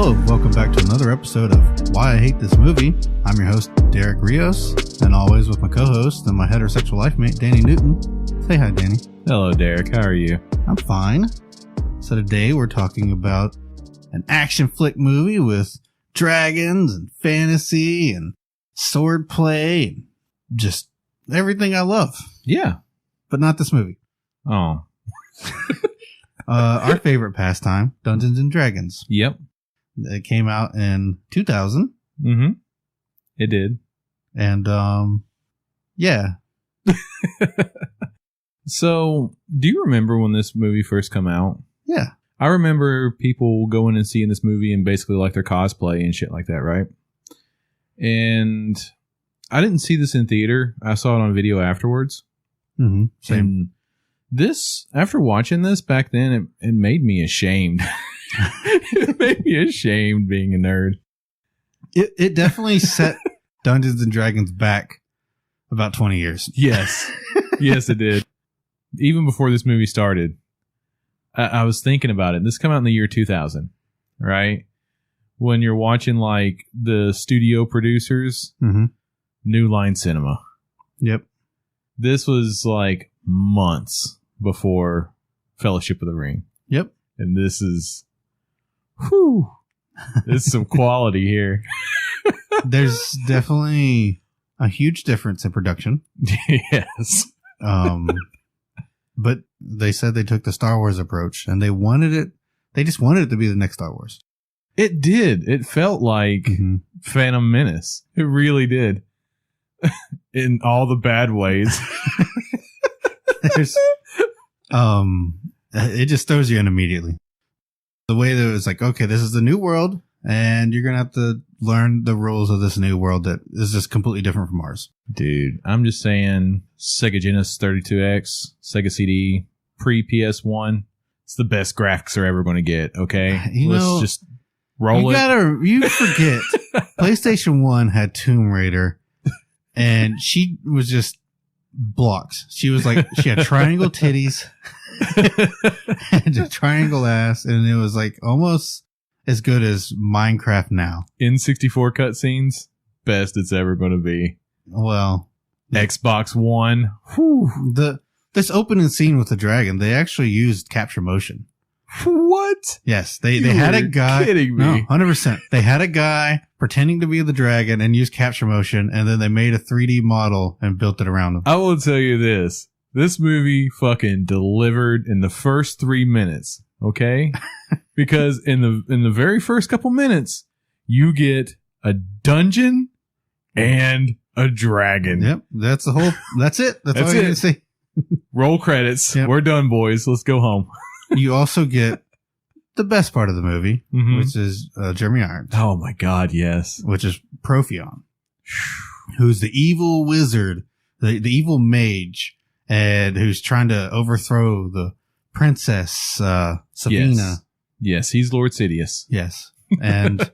Hello, welcome back to another episode of Why I Hate This Movie. I'm your host, Derek Rios, and always with my co-host and my heterosexual life mate, Danny Newton. Say hi, Danny. Hello, Derek. How are you? I'm fine. So today we're talking about an action flick movie with dragons and fantasy and swordplay and just everything I love. Yeah. But not this movie. Oh. Our favorite pastime, Dungeons and Dragons. Yep. It came out in 2000. Mm-hmm. It did. And, yeah. So, do you remember when this movie first came out? Yeah. I remember people going and seeing this movie and basically like their cosplay and shit like that, right? And I didn't see this in theater. I saw it on video afterwards. Mm-hmm. Same. And this, after watching this back then, it made me ashamed. It made me ashamed being a nerd. It definitely set Dungeons and Dragons back about 20 years. Yes. Yes, it did. Even before this movie started, I was thinking about it. This came out in the year 2000, right? When you're watching like the studio producers, New Line Cinema. Yep. This was like months before Fellowship of the Ring. Yep. And this is, whew, this is some quality here. There's definitely a huge difference in production. Yes. But they said they took the Star Wars approach and they wanted it. They just wanted it to be the next Star Wars. It did. It felt like Phantom Menace. It really did. In all the bad ways. There's, it just throws you in immediately. The way that it was like, okay, this is the new world, and you're going to have to learn the rules of this new world that is just completely different from ours. Dude, I'm just saying, Sega Genesis 32X, Sega CD, pre-PS1, it's the best graphics they're ever going to get, okay? Let's just roll it. You forget, PlayStation 1 had Tomb Raider, and she was just blocks. She was like, she had triangle titties and a triangle ass, and it was like almost as good as Minecraft now. N64 cutscenes, best it's ever going to be. Well, Xbox One. Whew. This opening scene with the dragon, they actually used capture motion. What? Yes, they had a guy. Kidding me? No, 100%. They had a guy pretending to be the dragon and used capture motion, and then they made a 3D model and built it around him. I will tell you this: this movie fucking delivered in the first 3 minutes. Okay, because in the very first couple minutes, you get a dungeon and a dragon. Yep, that's the whole. That's it. That's all you need to see. Roll credits. Yep. We're done, boys. Let's go home. You also get the best part of the movie, which is Jeremy Irons. Oh my God, yes. Which is Profion, who's the evil wizard, the evil mage, and who's trying to overthrow the princess Sabina. Yes, he's Lord Sidious. Yes, and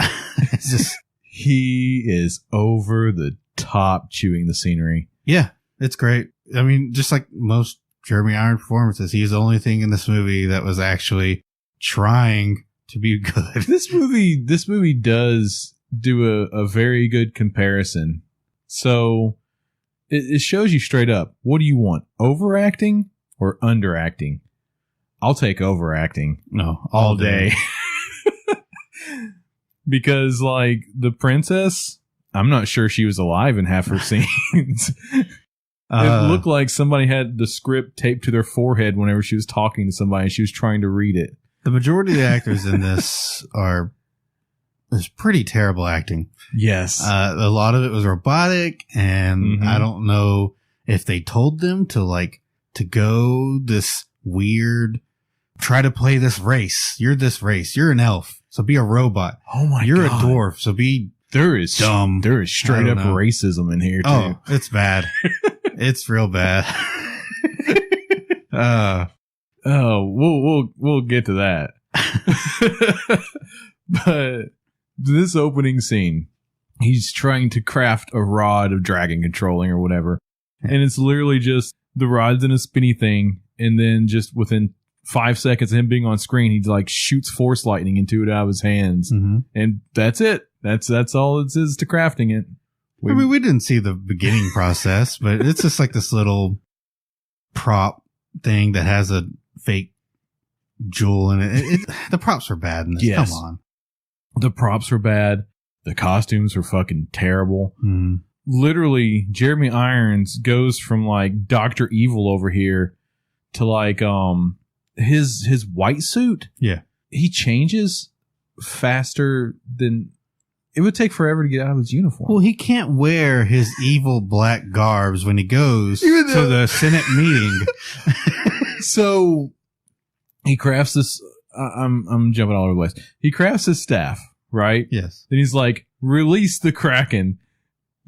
it's just he is over the top chewing the scenery. Yeah, it's great. I mean, just like most Jeremy Irons performances, he's the only thing in this movie that was actually trying to be good. This movie does do a very good comparison. So it shows you straight up, what do you want? Overacting or underacting? I'll take overacting. No, all day. Because like the princess, I'm not sure she was alive in half her scenes. It looked like somebody had the script taped to their forehead whenever she was talking to somebody and she was trying to read it. The majority of the actors in this is pretty terrible acting. Yes. A lot of it was robotic, and I don't know if they told them to go this weird, try to play this race. You're this race. You're an elf, so be a robot. Oh my God. You're a dwarf, so be dumb. There is straight up racism in here too. Oh, it's bad. It's real bad. We'll get to that. But this opening scene, he's trying to craft a rod of dragon controlling or whatever. And it's literally just the rod's in a spinny thing. And then just within 5 seconds of him being on screen, he like shoots force lightning into it out of his hands. Mm-hmm. And that's it. That's all it is to crafting it. I mean, we didn't see the beginning process, but it's just like this little prop thing that has a fake jewel in it. The props were bad in this. Yes. Come on. The props were bad. The costumes were fucking terrible. Mm. Literally, Jeremy Irons goes from like Dr. Evil over here to like his white suit. Yeah. He changes faster than it would take forever to get out of his uniform. Well, he can't wear his evil black garbs when he goes to the Senate meeting. So he crafts this. I'm jumping all over the place. He crafts his staff, right? Yes. Then he's like, release the Kraken,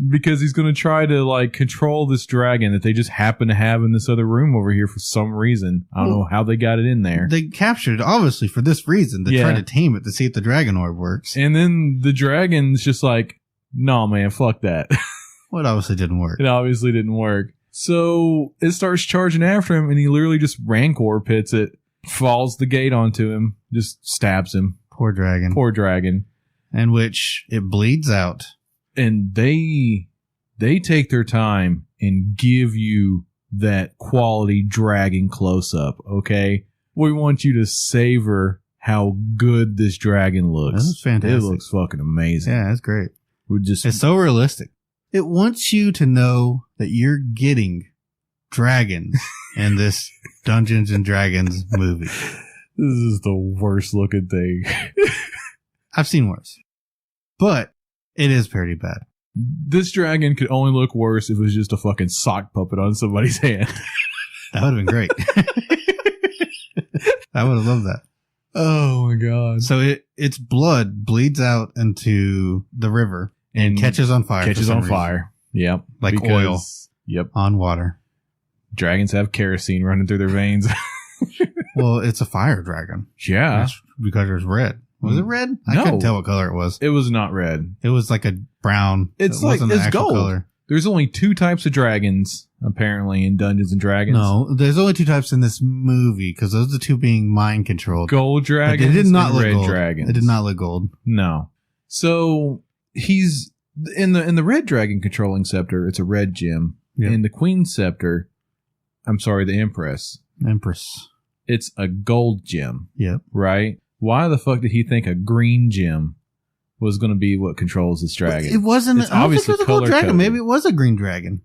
because he's going to try to like control this dragon that they just happen to have in this other room over here for some reason. I don't know how they got it in there. They captured it obviously for this reason, to try to tame it to see if the dragon orb works. And then the dragon's just like, no, man, fuck that. Well, it obviously didn't work. It obviously didn't work. So it starts charging after him, and he literally just Rancor pits it, falls the gate onto him, just stabs him. Poor dragon. Poor dragon. And which it bleeds out. And they take their time and give you that quality dragon close up, okay? We want you to savor how good this dragon looks. This is fantastic. It looks fucking amazing. Yeah, it's great. It's so realistic. It wants you to know that you're getting dragons in this Dungeons and Dragons movie. This is the worst looking thing. I've seen worse. But it is pretty bad. This dragon could only look worse if it was just a fucking sock puppet on somebody's hand. That would have been great. I would have loved that. Oh my god. So its blood bleeds out into the river and catches on fire. Catches on fire. Yep. Like oil. Yep. On water. Dragons have kerosene running through their veins. Well, it's a fire dragon. Yeah. That's because it's red. Was it red? I couldn't tell what color it was. It was not red. It was like a brown. It's like it's gold. Color. There's only 2 types of dragons apparently in Dungeons and Dragons. No, there's only 2 types in this movie because those are the 2 being mind controlled. Gold dragons. They did not look red gold. Dragons. It did not look gold. No. So he's in the red dragon controlling scepter. It's a red gem. Yep. In the queen scepter, I'm sorry, the empress. It's a gold gem. Yep. Right. Why the fuck did he think a green gem was going to be what controls this dragon? It wasn't. It's I don't obviously think it was a gold dragon. color-coded. Maybe it was a green dragon.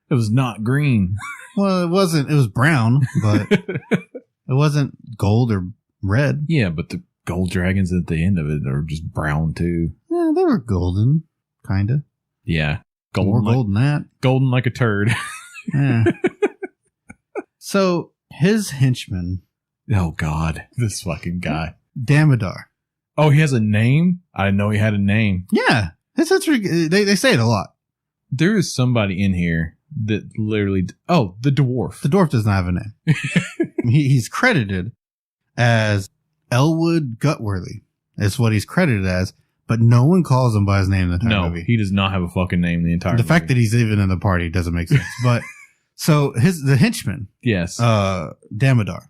It was not green. Well, it wasn't. It was brown, but it wasn't gold or red. Yeah, but the gold dragons at the end of it are just brown too. Yeah, they were golden, kind of. Yeah, More gold than that. Golden like a turd. Yeah. So his henchman. Oh God, this fucking guy. Damodar. Oh, he has a name? I didn't know he had a name. Yeah. They say it a lot. There is somebody in here that literally... Oh, the dwarf. The dwarf does not have a name. He's credited as Elwood Gutworthy. That's what he's credited as, but no one calls him by his name in the entire movie. He does not have a fucking name the entire movie. The fact that he's even in the party doesn't make sense. But so the henchman. Yes. Damodar.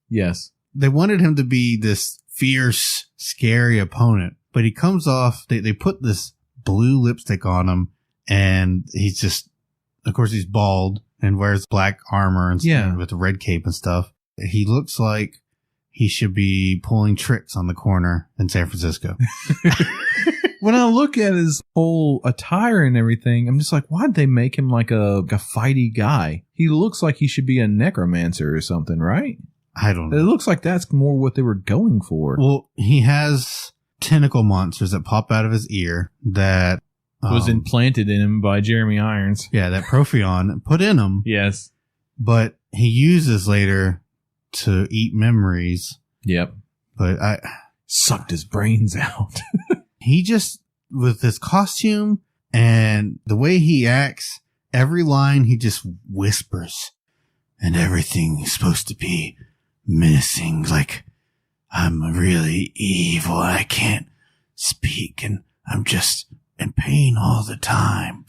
Yes. They wanted him to be this fierce, scary opponent, but he comes off, they put this blue lipstick on him, and he's just, of course, he's bald and wears black armor and stuff with a red cape and stuff. He looks like he should be pulling tricks on the corner in San Francisco. When I look at his whole attire and everything, I'm just like, why'd they make him like a fighty guy? He looks like he should be a necromancer or something, right? I don't know. It looks like that's more what they were going for. Well, he has tentacle monsters that pop out of his ear that was implanted in him by Jeremy Irons. Yeah, that Propheon put in him. Yes. But he uses later to eat memories. Yep. But I sucked his brains out. He just, with his costume and the way he acts, every line he just whispers, and everything is supposed to be menacing, like I'm really evil, I can't speak, and I'm just in pain all the time.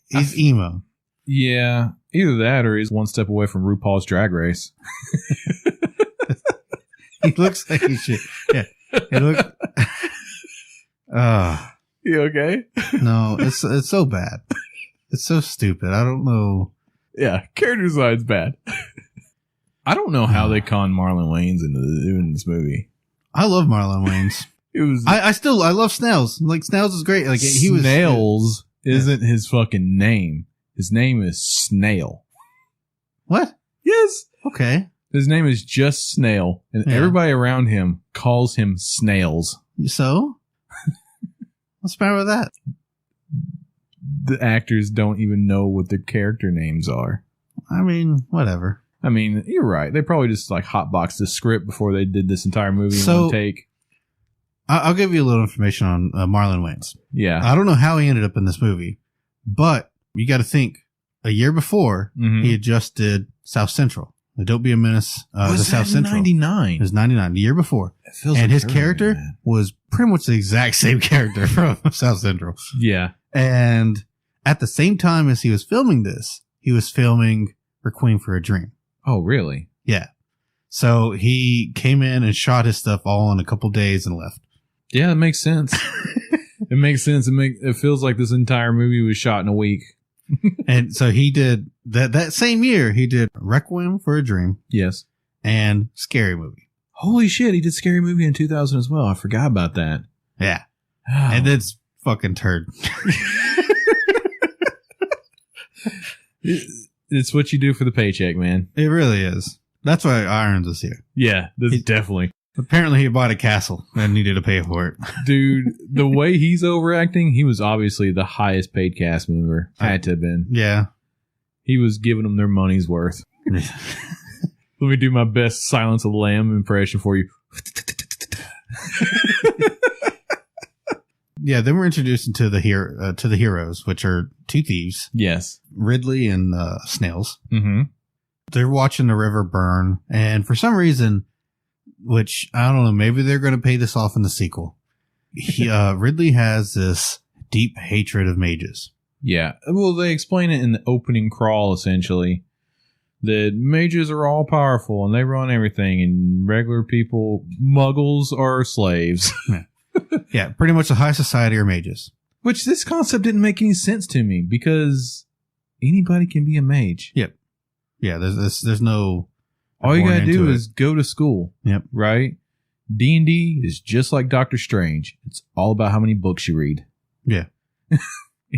He's emo. Yeah, either that or he's one step away from RuPaul's Drag Race. He looks like he should. Yeah. It look. You okay? No, it's so bad. It's so stupid. I don't know. Yeah, character design's bad. I don't know how they conned Marlon Wayans into doing this movie. I love Marlon Wayans. It was. I love Snails. Like Snails is great. Like he was. Snails isn't his fucking name. His name is Snail. What? Yes. Okay. His name is just Snail, and everybody around him calls him Snails. So? What's the matter with that? The actors don't even know what their character names are. I mean, whatever. I mean, you're right. They probably just like hotboxed the script before they did this entire movie in one take. I'll give you a little information on Marlon Wayans. Yeah. I don't know how he ended up in this movie, but you got to think a year before he had just did South Central. Don't Be a Menace. The South Central. 99? It was 99, the year before. And like his character was pretty much the exact same character from South Central. Yeah. And at the same time as he was filming this, he was filming Requiem for a Dream. Oh, really? Yeah. So he came in and shot his stuff all in a couple days and left. Yeah, that makes sense. It makes sense. It feels like this entire movie was shot in a week. And so he did that same year. He did Requiem for a Dream. Yes. And Scary Movie. Holy shit. He did Scary Movie in 2000 as well. I forgot about that. Yeah. Oh. And it's fucking turd. It's what you do for the paycheck, man. It really is. That's why Irons is here. Yeah, definitely. Apparently he bought a castle and needed to pay for it. Dude, the way he's overacting, he was obviously the highest paid cast member. Had to have been. Yeah. He was giving them their money's worth. Let me do my best Silence of the Lamb impression for you. Yeah, then we're introduced into the heroes, which are two thieves. Yes. Ridley and Snails. Mm-hmm. They're watching the river burn, and for some reason, which I don't know, maybe they're going to pay this off in the sequel. Ridley has this deep hatred of mages. Yeah. Well, they explain it in the opening crawl, essentially. That mages are all powerful and they run everything, and regular people, muggles, are slaves. Yeah, pretty much the high society are mages. Which this concept didn't make any sense to me, because anybody can be a mage. Yep. Yeah, there's no... All you gotta do is go to school. Yep. Right? D&D is just like Doctor Strange. It's all about how many books you read. Yeah.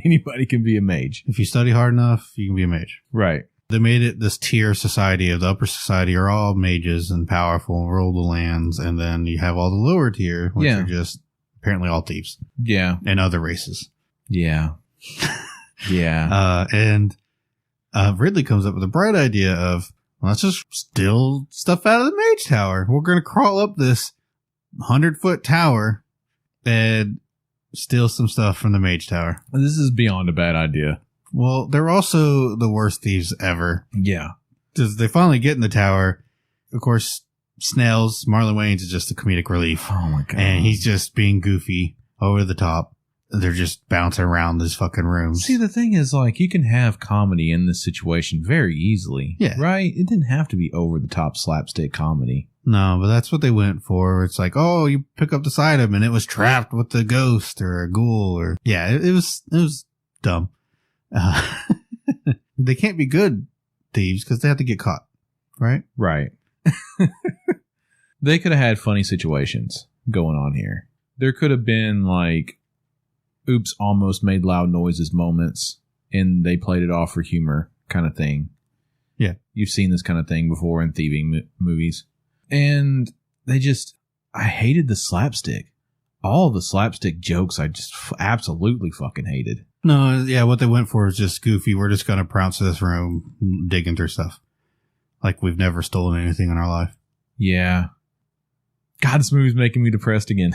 Anybody can be a mage. If you study hard enough, you can be a mage. Right. They made it this tier society of the upper society are all mages and powerful and rule the lands. And then you have all the lower tier, which are just apparently all thieves. Yeah. And other races. Yeah. Yeah. And Ridley comes up with a bright idea of, let's just steal stuff out of the mage tower. We're going to crawl up this 100-foot tower and steal some stuff from the mage tower. This is beyond a bad idea. Well, they're also the worst thieves ever. Yeah. Because they finally get in the tower. Of course, Snails, Marlon Wayans is just a comedic relief. Oh my God. And he's just being goofy over the top. They're just bouncing around this fucking room. See, the thing is, like, you can have comedy in this situation very easily. Yeah. Right? It didn't have to be over the top slapstick comedy. No, but that's what they went for. It's like, oh, you pick up this item and it was trapped with a ghost or a ghoul, or yeah, it was dumb. They can't be good thieves because they have to get caught, right? Right. They could have had funny situations going on here. There could have been like, oops, almost made loud noises moments, and they played it off for humor kind of thing. Yeah. You've seen this kind of thing before in thieving movies. And I hated the slapstick. All the slapstick jokes I just absolutely fucking hated. No, yeah, what they went for is just goofy. We're just going to prounce to this room, digging through stuff. Like we've never stolen anything in our life. Yeah. God, this movie's making me depressed again.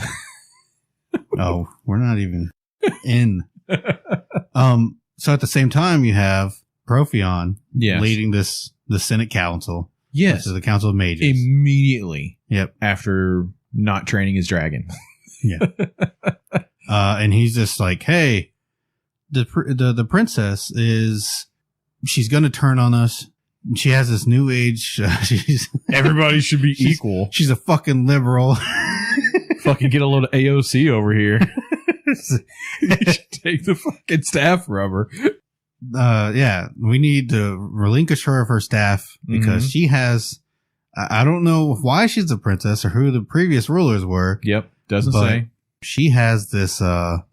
Oh, we're not even in. So at the same time, you have Profion leading the Senate Council. Yes. This is the Council of Mages. Immediately. Yep. After not training his dragon. Yeah. And he's just like, hey, the princess she's going to turn on us. she has this new age. Everybody should be equal. She's a fucking liberal. Fucking get a load of AOC over here. You should take the fucking staff rubber. Yeah, we need to relinquish her of her staff because she has. I don't know why she's a princess or who the previous rulers were. Yep, doesn't say. She has this the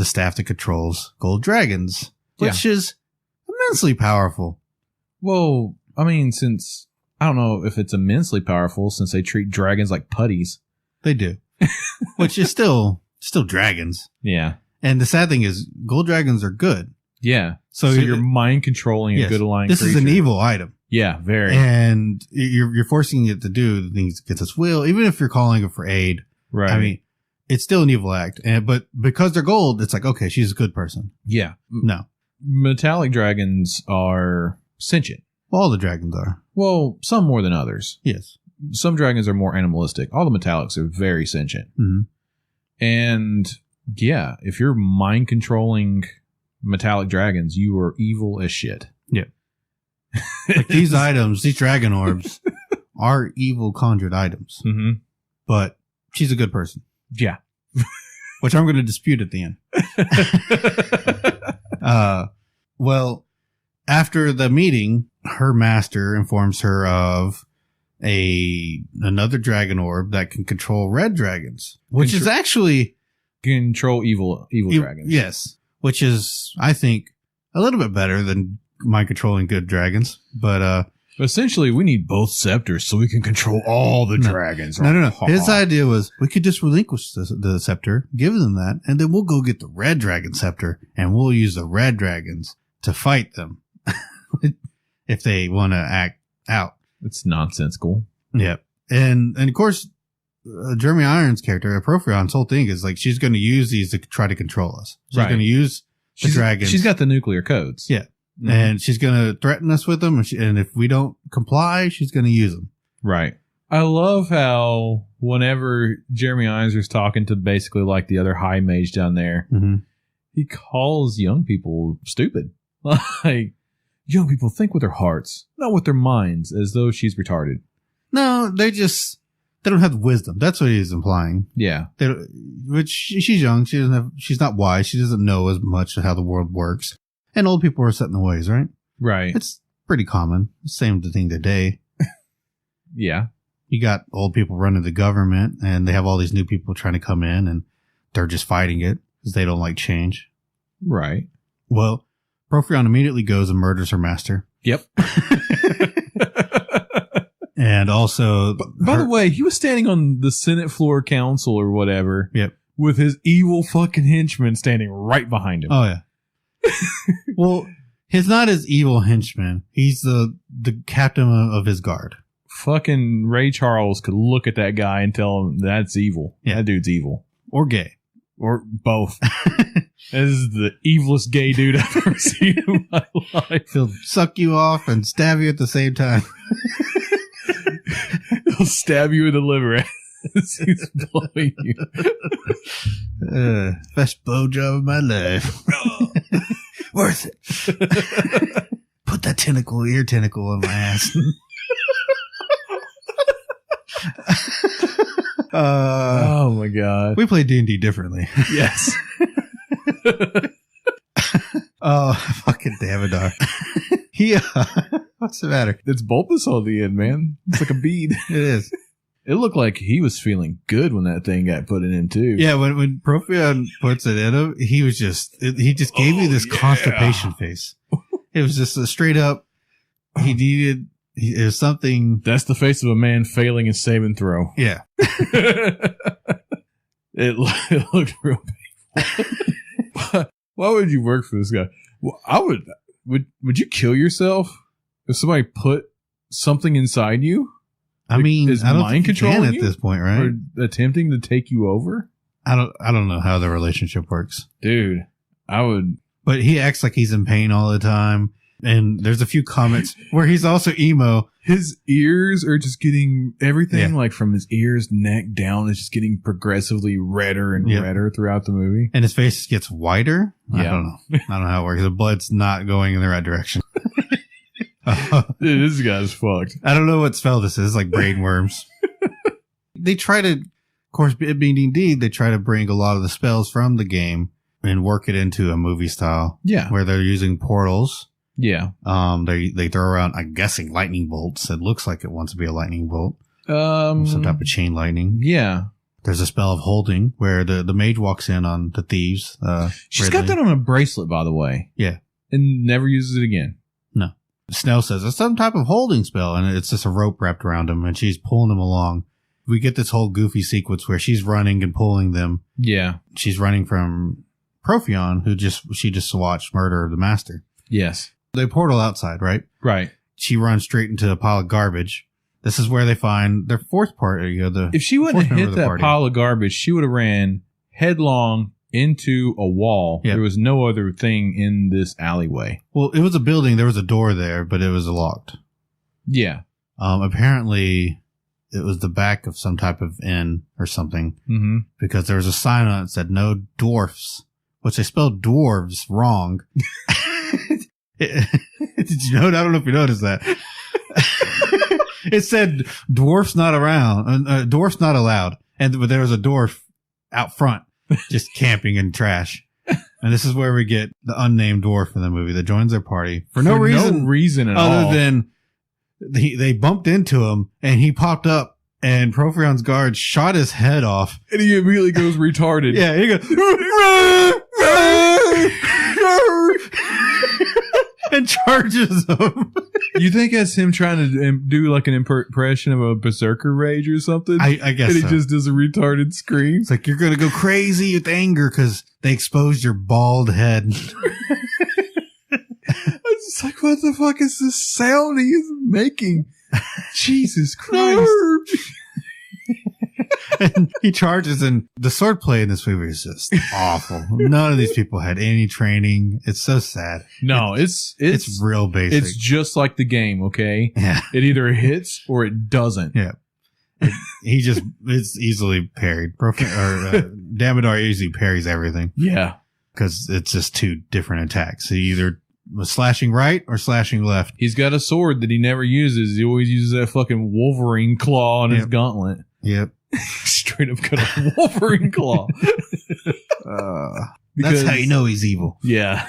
staff that controls gold dragons, which is immensely powerful. Well, I mean, since I don't know if it's immensely powerful since they treat dragons like putties. They do. Which is still dragons. Yeah. And the sad thing is gold dragons are good. Yeah. So you're mind controlling a good aligned creature. This is an evil item. Yeah, very. And you're forcing it to do the things against its will, even if you're calling it for aid. Right. I mean, it's still an evil act. But because they're gold, it's like, okay, she's a good person. Yeah. No. Metallic dragons are sentient. Well, all the dragons are. Well, some more than others. Yes. Some dragons are more animalistic. All the metallics are very sentient. Mm-hmm. And yeah, if you're mind controlling metallic dragons, you are evil as shit. Yeah. Like these items, these dragon orbs are evil conjured items. Mm-hmm. But she's a good person. Yeah. Which I'm going to dispute at the end. Well, after the meeting, her master informs her of another dragon orb that can control red dragons, which is actually control evil dragons. Yes, which is, I think, a little bit better than mind controlling good dragons. But essentially, we need both scepters so we can control all the dragons. No. His idea was we could just relinquish the scepter, give them that, and then we'll go get the red dragon scepter, and we'll use the red dragons to fight them if they want to act out. It's nonsensical. Yeah. And of course, Jeremy Irons' character, Prophion's whole thing is like she's going to use these to try to control us. She's going to use the dragons. She's got the nuclear codes. Yeah. Mm-hmm. And she's going to threaten us with them. And if we don't comply, she's going to use them. Right. I love how whenever Jeremy Irons is talking to basically like the other high mage down there, he calls young people stupid. Like, young people think with their hearts, not with their minds, as though she's retarded. No, they don't have wisdom. That's what he's implying. Yeah. Which she's young. She's not wise. She doesn't know as much of how the world works. And old people are set in the ways, right? Right. It's pretty common. Same thing today. Yeah. You got old people running the government and they have all these new people trying to come in and they're just fighting it because they don't like change. Right. Well, Prophyon immediately goes and murders her master. Yep. And also... By the way, he was standing on the Senate floor council or whatever. Yep. With his evil fucking henchman standing right behind him. Oh, yeah. Well, he's not his evil henchman. He's the captain of his guard. Fucking Ray Charles could look at that guy and tell him that's evil. Yeah. That dude's evil. Or gay. Or both. This is the evilest gay dude I've ever seen in my life. He'll suck you off and stab you at the same time. He'll stab you in the liver as he's blowing you. Best blowjob of my life. Worth it. Put that ear tentacle on my ass. Oh my god. We play D&D differently. Yes. Oh, fucking Damodar. What's the matter? It's bulbous on the end, man. It's like a bead. It is. It looked like he was feeling good when that thing got put in him too. Yeah, when Prophyon puts it in him, he just gave me this constipation face. It was just a straight up, it was something. That's the face of a man failing his save and throw. Yeah. It looked real painful. Why would you work for this guy? Well, would you kill yourself if somebody put something inside you? I mean, is I don't mind think you controlling can at this point, right? Or attempting to take you over? I don't know how the relationship works. Dude, I would. But he acts like he's in pain all the time. And there's a few comments where he's also emo. His ears are just getting everything like from his ears, neck down is just getting progressively redder and redder throughout the movie. And his face gets whiter. Yeah. I don't know how it works. The blood's not going in the right direction. Dude, this guy's fucked. I don't know what spell this is, like brain worms. They try to, of course, it being D&D, they try to bring a lot of the spells from the game and work it into a movie style. Yeah. Where they're using portals. Yeah. They throw around, I'm guessing, lightning bolts. It looks like it wants to be a lightning bolt. Some type of chain lightning. Yeah. There's a spell of holding where the mage walks in on the thieves. She's got that on a bracelet, by the way. Yeah. And never uses it again. No. Snell says it's some type of holding spell, and it's just a rope wrapped around him, and she's pulling him along. We get this whole goofy sequence where she's running and pulling them. Yeah. She's running from Profion, who she just watched murder the master. Yes. They portal outside, right? Right. She runs straight into a pile of garbage. This is where they find their fourth party. If she wouldn't have hit that pile of garbage, she would have ran headlong into a wall. Yep. There was no other thing in this alleyway. Well, it was a building. There was a door there, but it was locked. Yeah. Apparently, it was the back of some type of inn or something. Mm-hmm. Because there was a sign on it that said no dwarfs, which they spelled dwarves wrong. Did you know? I don't know if you noticed that. It said dwarfs not around, dwarfs not allowed. But there was a dwarf out front just camping in trash. And this is where we get the unnamed dwarf in the movie that joins their party for no reason at all. Other than they bumped into him and he popped up and Profion's guard shot his head off. And he immediately goes retarded. Yeah, he goes and charges him. You think that's him trying to do like an impression of a berserker rage or something? I guess and he just does a retarded scream. It's like you're going to go crazy with anger because they exposed your bald head. I was just like, what the fuck is this sound he is making? Jesus Christ. And he charges, and the swordplay in this movie is just awful. None of these people had any training. It's so sad. No, it's real basic. It's just like the game, okay? Yeah. It either hits or it doesn't. Yeah. It's easily parried. Damodar usually parries everything. Yeah. Because it's just two different attacks. He either was slashing right or slashing left. He's got a sword that he never uses. He always uses that fucking Wolverine claw on his gauntlet. Yep. Straight up got a Wolverine claw. That's how you know he's evil. Yeah.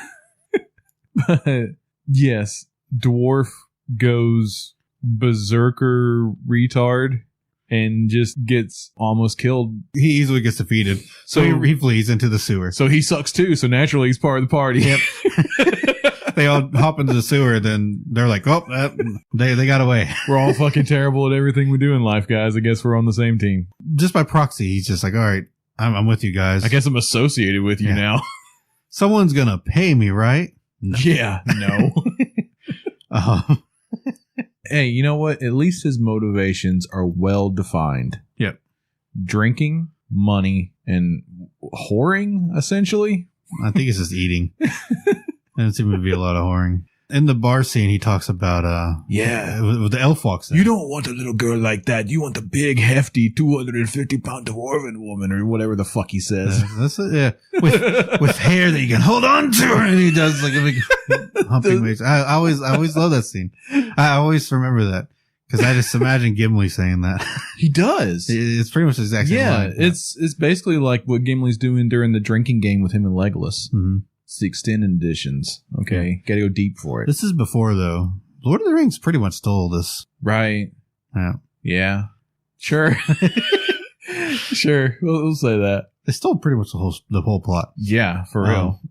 But yes, dwarf goes berserker retard and just gets almost killed. He easily gets defeated. So he flees into the sewer. So he sucks too. So naturally he's part of the party. Yep. They all hop into the sewer, then they're like, oh, they got away. We're all fucking terrible at everything we do in life, guys. I guess we're on the same team. Just by proxy, he's just like, all right, I'm with you guys. I guess I'm associated with you now. Someone's going to pay me, right? No. Yeah, no. Hey, you know what? At least his motivations are well defined. Yep. Drinking, money, and whoring, essentially. I think it's just eating. And it seemed to be a lot of whoring. In the bar scene, he talks about, with the elf walks in. You don't want a little girl like that. You want a big, hefty, 250-pound dwarven woman, or whatever the fuck he says. That's it, yeah. With hair that you can hold on to, and he does like a big humping waist. I always love that scene. I always remember that. Because I just imagine Gimli saying that. He does. It's pretty much the exact same line. It's basically like what Gimli's doing during the drinking game with him and Legolas. Mm-hmm. It's the extended editions. Okay. Gotta go deep for it. This is before, though. Lord of the Rings pretty much stole this. Right. Yeah. Yeah. Sure. Sure. We'll say that. They stole pretty much the whole plot. Yeah, for real.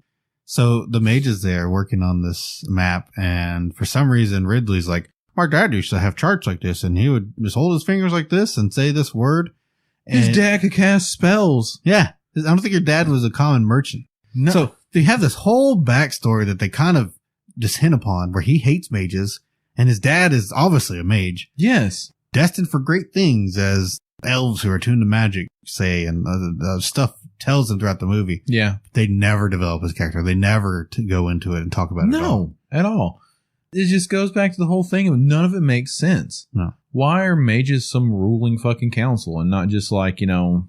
So the mage is there working on this map, and for some reason, Ridley's like, my dad used to have charts like this, and he would just hold his fingers like this and say this word. His dad could cast spells. Yeah. I don't think your dad was a common merchant. No. So they have this whole backstory that they kind of just hint upon where he hates mages, and his dad is obviously a mage. Yes. Destined for great things, as elves who are tuned to magic say, and other stuff tells them throughout the movie. Yeah. They never develop his character. They never go into it and talk about it at all. No, at all. It just goes back to the whole thing of none of it makes sense. No. Why are mages some ruling fucking council and not just like, kind of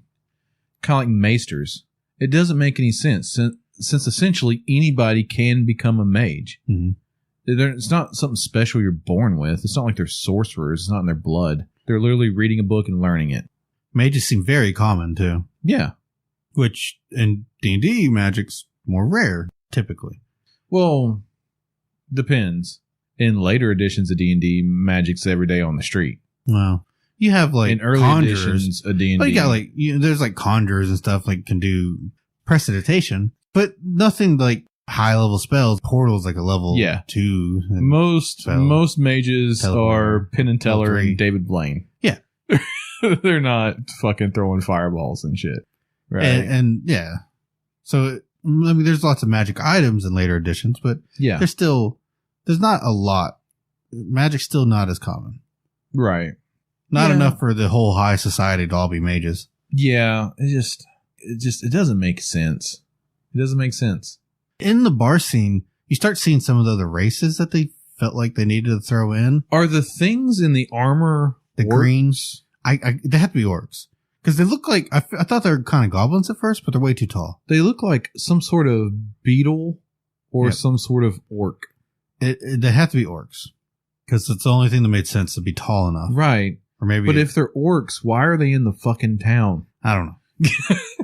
like maesters? It doesn't make any sense since essentially anybody can become a mage. Mm-hmm. It's not something special you're born with. It's not like they're sorcerers. It's not in their blood. They're literally reading a book and learning it. Mages seem very common, too. Yeah. Which, in D&D, magic's more rare, typically. Well, depends. In later editions of D&D, magic's every day on the street. Well, you have, like, in early conjurers. editions of D&D. But you got, like, there's, like, conjurers and stuff, like, can do prestidigitation. But nothing, like, high-level spells. Portal's, like, a level 2. Most mages are Penn and Teller and David Blaine. Yeah. They're not fucking throwing fireballs and shit. Right. And yeah. So, I mean, there's lots of magic items in later editions, but there's not a lot. Magic's still not as common. Right. Not enough for the whole high society to all be mages. Yeah. It doesn't make sense. It doesn't make sense. In the bar scene, you start seeing some of the other races that they felt like they needed to throw in. Are the things in the armor the orcs? Greens? They have to be orcs. Because they look like, I thought they were kind of goblins at first, but they're way too tall. They look like some sort of beetle or some sort of orc. They have to be orcs. Because it's the only thing that made sense to be tall enough. Right. Or maybe. But if they're orcs, why are they in the fucking town? I don't know.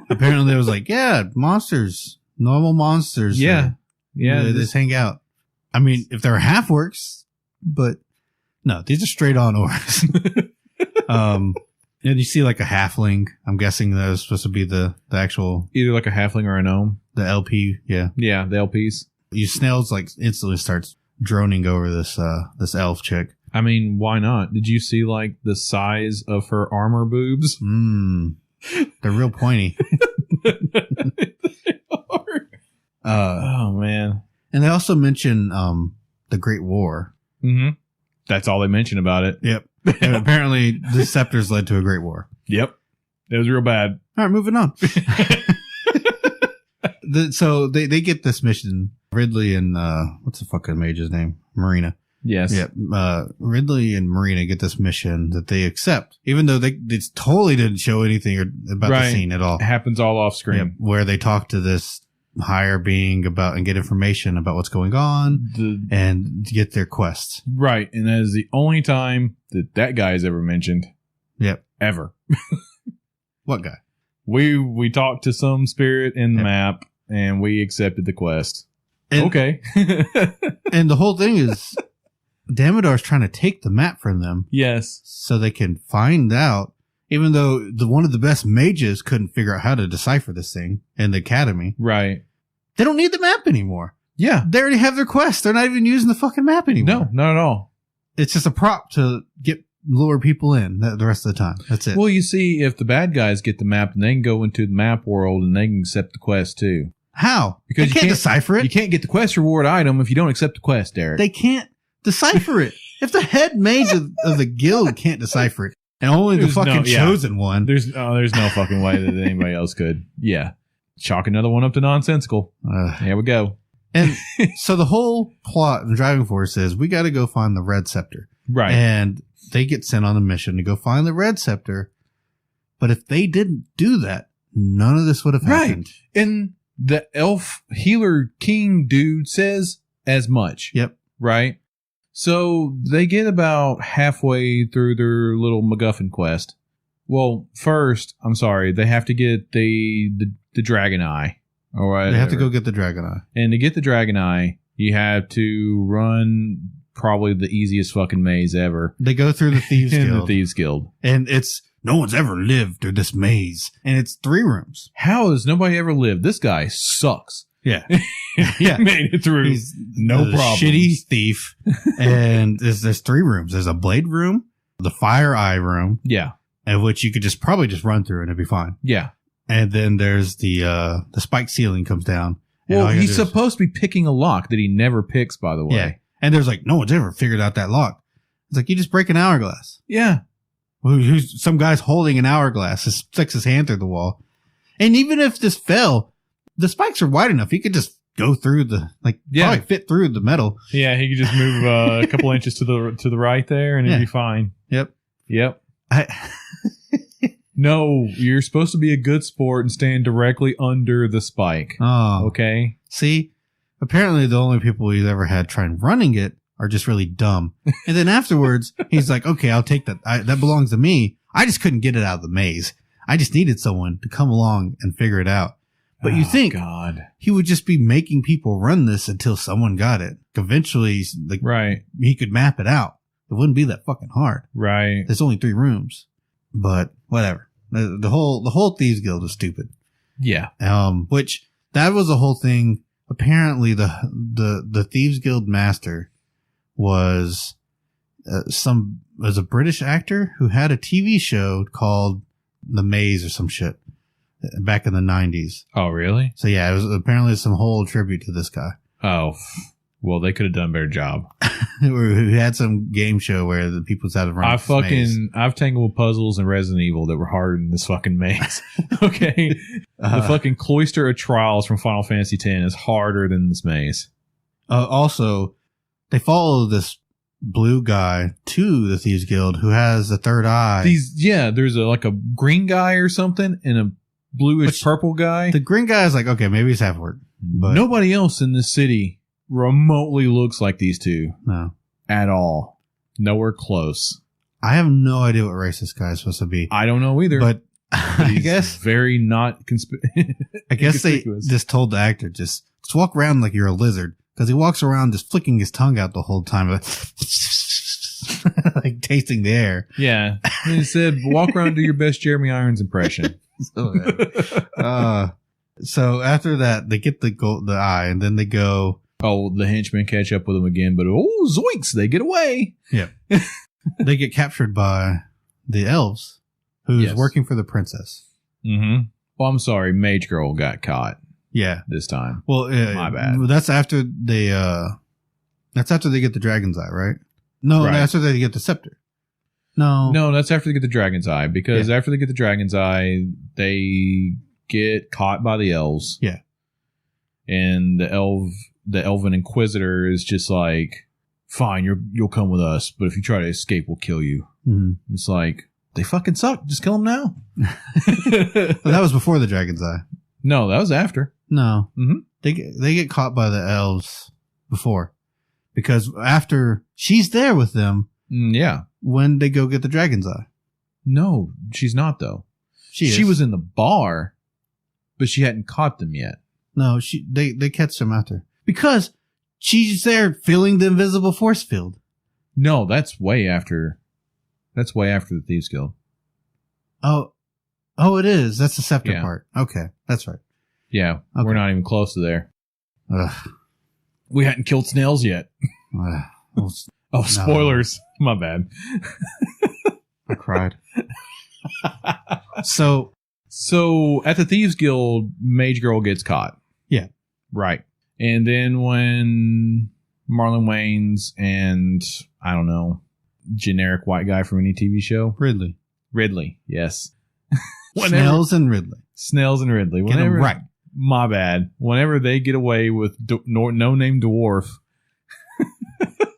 Apparently it was like, monsters. Normal monsters. Yeah. They just hang out. I mean, if they're half orcs, but no, these are straight on orcs. And you see like a halfling. I'm guessing that was supposed to be the actual. Either like a halfling or a gnome. The LP, yeah. Yeah, the LPs. Snails like instantly starts droning over this elf chick. I mean, why not? Did you see like the size of her armor boobs? They're real pointy. Oh man. And they also mention the Great War. Mm-hmm. That's all they mention about it. Yep. And apparently the scepters led to a great war. Yep. It was real bad. All right, moving on. So they get this mission. Ridley and what's the fucking mage's name? Marina. Yes. Yeah. Ridley and Marina get this mission that they accept, even though they totally didn't show anything about the scene at all. It happens all off screen. Yeah, where they talk to this higher being about and get information about what's going on and get their quests. Right. And that is the only time that guy is ever mentioned. Yep. Ever. What guy? We talked to some spirit in the map and we accepted the quest. And, okay. And the whole thing is Damodar's trying to take the map from them. Yes. So they can find out, even though one of the best mages couldn't figure out how to decipher this thing in the academy. Right. They don't need the map anymore. Yeah. They already have their quest. They're not even using the fucking map anymore. No, not at all. It's just a prop to lure people in the rest of the time. That's it. Well, you see, if the bad guys get the map, and they can go into the map world and they can accept the quest too. How? Because you can't decipher it. You can't get the quest reward item if you don't accept the quest, Derek. They can't decipher it. If the head mage of the guild can't decipher it, and only the fucking chosen one. There's no fucking way that anybody else could. Yeah. Chalk another one up to nonsensical. There we go. And so the whole plot and driving force is we got to go find the red scepter. Right. And they get sent on a mission to go find the red scepter. But if they didn't do that, none of this would have happened. Right. And the elf healer king dude says as much. Yep. Right. So they get about halfway through their little MacGuffin quest. Well, first, I'm sorry, they have to get the dragon eye. All right. They have to go get the dragon eye. And to get the dragon eye, you have to run probably the easiest fucking maze ever. They go through the Thieves Guild. The Thieves Guild. And it's no one's ever lived through this maze. And it's 3 rooms. How has nobody ever lived? This guy sucks. Yeah. He made it through. He's no problem. Shitty thief. And there's 3 rooms. There's a blade room, the fire eye room. Yeah. And which you could probably just run through and it'd be fine. Yeah. And then there's the spiked ceiling comes down. Well, he's supposed to be picking a lock that he never picks, by the way. Yeah. And there's like, no one's ever figured out that lock. It's like, you just break an hourglass. Yeah. Some guy's holding an hourglass, sticks his hand through the wall. And even if this fell, the spikes are wide enough. He could just go through probably fit through the metal. Yeah, he could just move a couple inches to the right there and it'd be fine. Yep. No, you're supposed to be a good sport and stand directly under the spike. Oh. Okay? See? apparently the only people he's ever had trying running it are just really dumb. And then afterwards, he's like, okay, I'll take that. That belongs to me. I just couldn't get it out of the maze. I just needed someone to come along and figure it out. But you think he would just be making people run this until someone got it. Eventually, like, he could map it out. It wouldn't be that fucking hard. Right. There's only 3 rooms. But whatever. The whole Thieves Guild is stupid. Yeah. Which that was the whole thing. Apparently the Thieves Guild master was a British actor who had a TV show called The Maze or some shit back in the 90s. Oh, really? So yeah, it was apparently some whole tribute to this guy. Oh, well, they could have done a better job. Who had some game show where the people had to run. I've tangled puzzles in Resident Evil that were harder than this fucking maze. Okay. The fucking Cloister of Trials from Final Fantasy X is harder than this maze. Also, they follow this blue guy to the Thieves Guild who has a third eye. There's a green guy or something and a bluish purple guy. The green guy is like, okay, maybe he's half word. But nobody else in this city remotely looks like these two. No. At all. Nowhere close. I have no idea what race this guy is supposed to be. I don't know either. But I guess very not I guess they just told the actor just walk around like you're a lizard, because he walks around just flicking his tongue out the whole time, like tasting the air. Yeah. He said, walk around and do your best Jeremy Irons impression. So after that, they get the eye, and then they go. Oh, the henchmen catch up with them again, but zoinks, they get away. Yeah. They get captured by the elves, who's working for the princess. Mm-hmm. Well, I'm sorry, Mage Girl got caught. Yeah. This time. Well, my bad. That's after they get the dragon's eye, right? No, that's after they get the scepter. No, that's after they get the dragon's eye, because after they get the dragon's eye, they get caught by the elves. Yeah. And the elven inquisitor is just like, fine, you'll come with us, but if you try to escape, we'll kill you. Mm-hmm. It's like, they fucking suck. Just kill them now. Well, that was before the dragon's eye. No, that was after. No. Mm-hmm. They get caught by the elves before, because after she's there with them. Yeah. When they go get the dragon's eye. No, she's not though. She was in the bar, but she hadn't caught them yet. No, they catch them after, because she's there feeling the invisible force field. No, that's way after. That's way after the Thieves Guild. Oh, it is. That's the scepter part. Okay, that's right. Yeah, okay. We're not even close to there. Ugh. We hadn't killed snails yet. Spoilers. My bad. I cried. So at the Thieves Guild, Mage Girl gets caught. Yeah. Right. And then when Marlon Wayans and, I don't know, generic white guy from any TV show? Ridley, yes. Snells and Ridley. Get them right. My bad. Whenever they get away with no-name dwarf.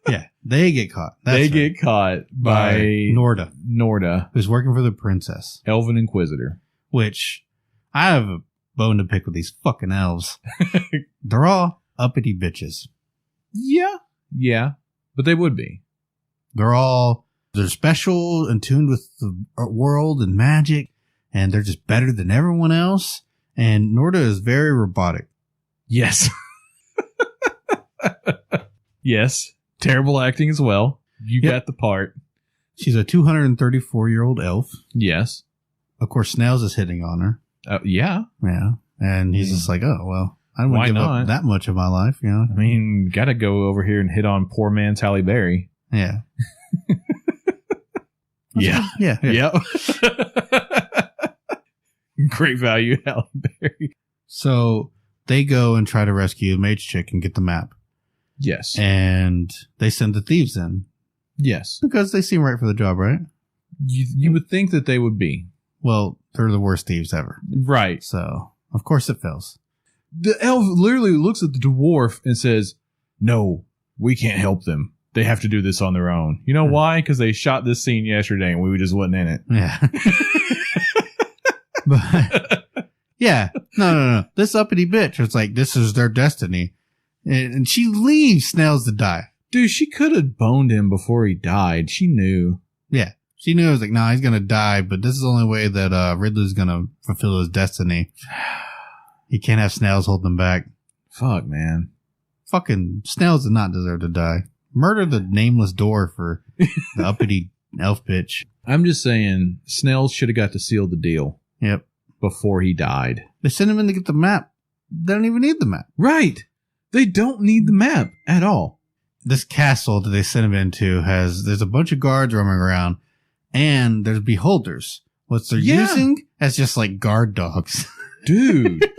Yeah, they get caught. Get caught by Norda, who's working for the princess. Elven Inquisitor. Which, I have a bone to pick with these fucking elves. They're all uppity bitches. Yeah. But they would be. They're special and tuned with the world and magic, and they're just better than everyone else. And Norda is very robotic. Yes. Yes. Terrible acting as well. You got the part. She's a 234-year-old elf. Yes. Of course, Snails is hitting on her. Yeah. Yeah. And he's just like, oh, well, I don't want to give up that much of my life, you know? I mean, got to go over here and hit on poor man's Halle Berry. Yeah. Yeah. Yep. Great value, Halle Berry. So they go and try to rescue Mage Chick and get the map. Yes. And they send the thieves in. Yes. Because they seem right for the job, right? You would think that they would be. Well, they're the worst thieves ever. Right. So, of course it fails. The elf literally looks at the dwarf and says, no, we can't help them. They have to do this on their own. You know why? Because they shot this scene yesterday and we just wasn't in it. Yeah. But, yeah. No. This uppity bitch was like, this is their destiny. And she leaves Snails to die. Dude, she could have boned him before he died. She knew. Yeah. She knew it was like, nah, he's going to die, but this is the only way that Ridley's going to fulfill his destiny. He can't have Snails holding him back. Fuck, man. Fucking Snails did not deserve to die. Murder the nameless door for the uppity elf bitch. I'm just saying, Snails should have got to seal the deal. Yep. Before he died. They sent him in to get the map. They don't even need the map. Right. They don't need the map at all. This castle that they sent him into there's a bunch of guards roaming around, and there's beholders. What they're using as just like guard dogs. Dude.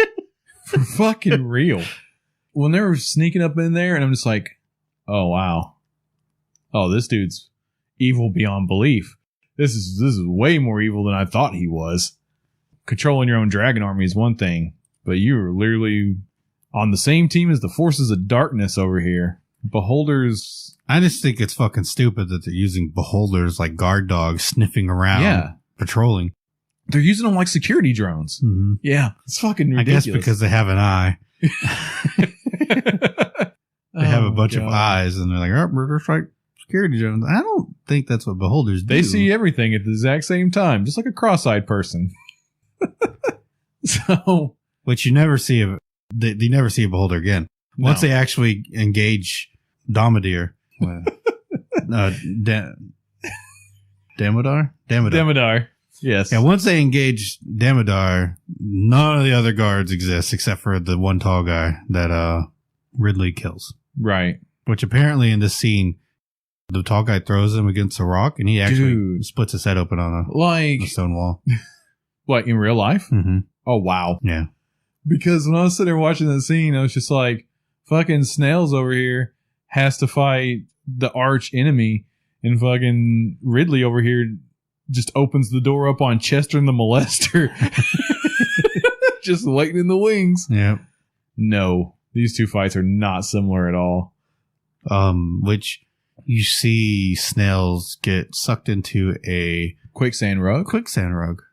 For fucking real. When they were sneaking up in there, and I'm just like, oh, wow. Oh, this dude's evil beyond belief. This is way more evil than I thought he was. Controlling your own dragon army is one thing, but you're literally on the same team as the forces of darkness over here. Beholders. I just think it's fucking stupid that they're using beholders like guard dogs sniffing around, patrolling. They're using them like security drones. Mm-hmm. Yeah, it's fucking ridiculous. I guess because they have an eye. They have a bunch of eyes, and they're like, oh, we're just like security drones. I don't think that's what beholders do. They see everything at the exact same time, just like a cross-eyed person. So, which you never see they never see a beholder again. Once they actually engage Damodar. Damodar. Yes. Yeah, once they engage Damodar, none of the other guards exist except for the one tall guy that Ridley kills. Right. Which apparently in this scene, the tall guy throws him against a rock, and he actually splits his head open on a stone wall. What, in real life? Mm-hmm. Oh, wow. Yeah. Because when I was sitting there watching that scene, I was just like, fucking Snails over here has to fight the arch enemy, and fucking Ridley over here just opens the door up on Chester and the Molester. Just waiting in the wings. Yeah. No, these two fights are not similar at all. Which you see Snails get sucked into a quicksand rug.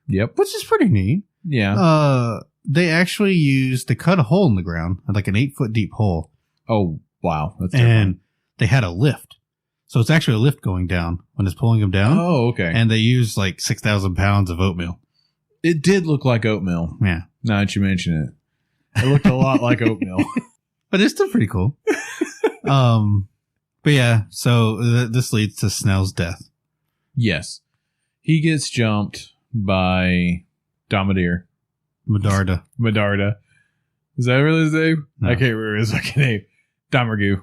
Yep. Which is pretty neat. Yeah. They actually cut a hole in the ground, like an 8-foot deep hole. Oh, wow. That's and they had a lift. So it's actually a lift going down when it's pulling them down. Oh, okay. And they used like 6,000 pounds of oatmeal. It did look like oatmeal. Yeah. Now that you mention it. It looked a lot like oatmeal. But it's still pretty cool. But yeah, so this leads to Snell's death. Yes. He gets jumped by Damodar. Medarda. Is that really his name? No. I can't remember his fucking name. Damargu.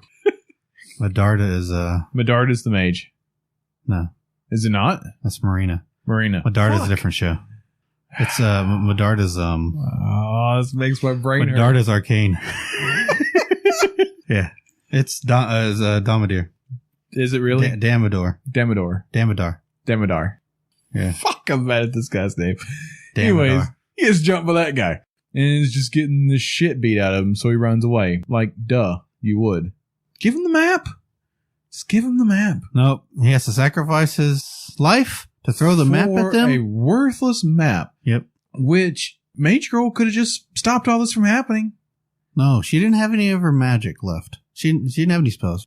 Medarda's the mage. No. Is it not? That's Marina. Medarda's a different show. It's Medarda's oh, this makes my brain hurt. Medarda's arcane. Yeah. It's Damodar. Is it really? Damodar. Yeah. Fuck, I'm mad at this guy's name. Damodar. Anyways, he gets jumped by that guy. And is just getting the shit beat out of him, so he runs away. Like, duh, you would. Give him the map. Just give him the map. Nope. He has to sacrifice his life to throw the map at them. A worthless map. Yep. Which Mage Girl could have just stopped all this from happening. No, she didn't have any of her magic left. She didn't have any spells.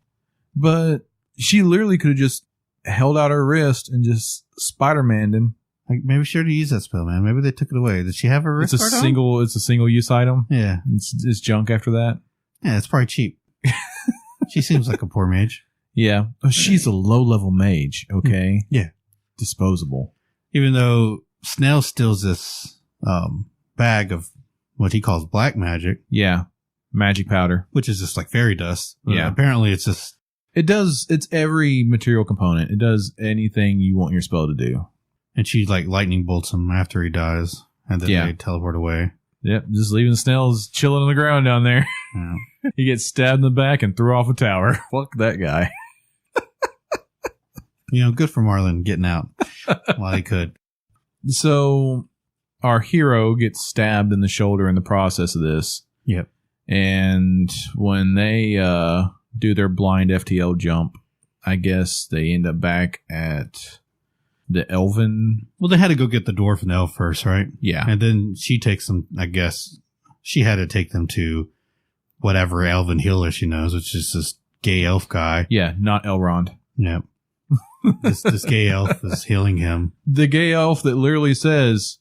But she literally could have just held out her wrist and just Spider-Man'd him. Like, maybe she already used that spell, man. Maybe they took it away. Did she have her wrist? It's a single use item. Yeah. It's junk after that. Yeah, it's probably cheap. She seems like a poor mage. Yeah. Oh, she's a low-level mage, okay? Yeah. Disposable. Even though Snell steals this bag of what he calls black magic. Yeah. Magic powder. Which is just like fairy dust. Yeah. Apparently it's just... It's every material component. It does anything you want your spell to do. And she like lightning bolts him after he dies. And then they teleport away. Yep. Just leaving Snell's chilling on the ground down there. Yeah. He gets stabbed in the back and threw off a tower. Fuck that guy. Good for Marlon getting out while he could. So our hero gets stabbed in the shoulder in the process of this. Yep. And when they do their blind FTL jump, I guess they end up back at the elven. Well, they had to go get the dwarf and the elf first, right? Yeah. And then she takes them, I guess, she had to take them to whatever elven healer she knows, which is this gay elf guy. Yeah, not Elrond. Yep. this gay elf is healing him. The gay elf that literally says,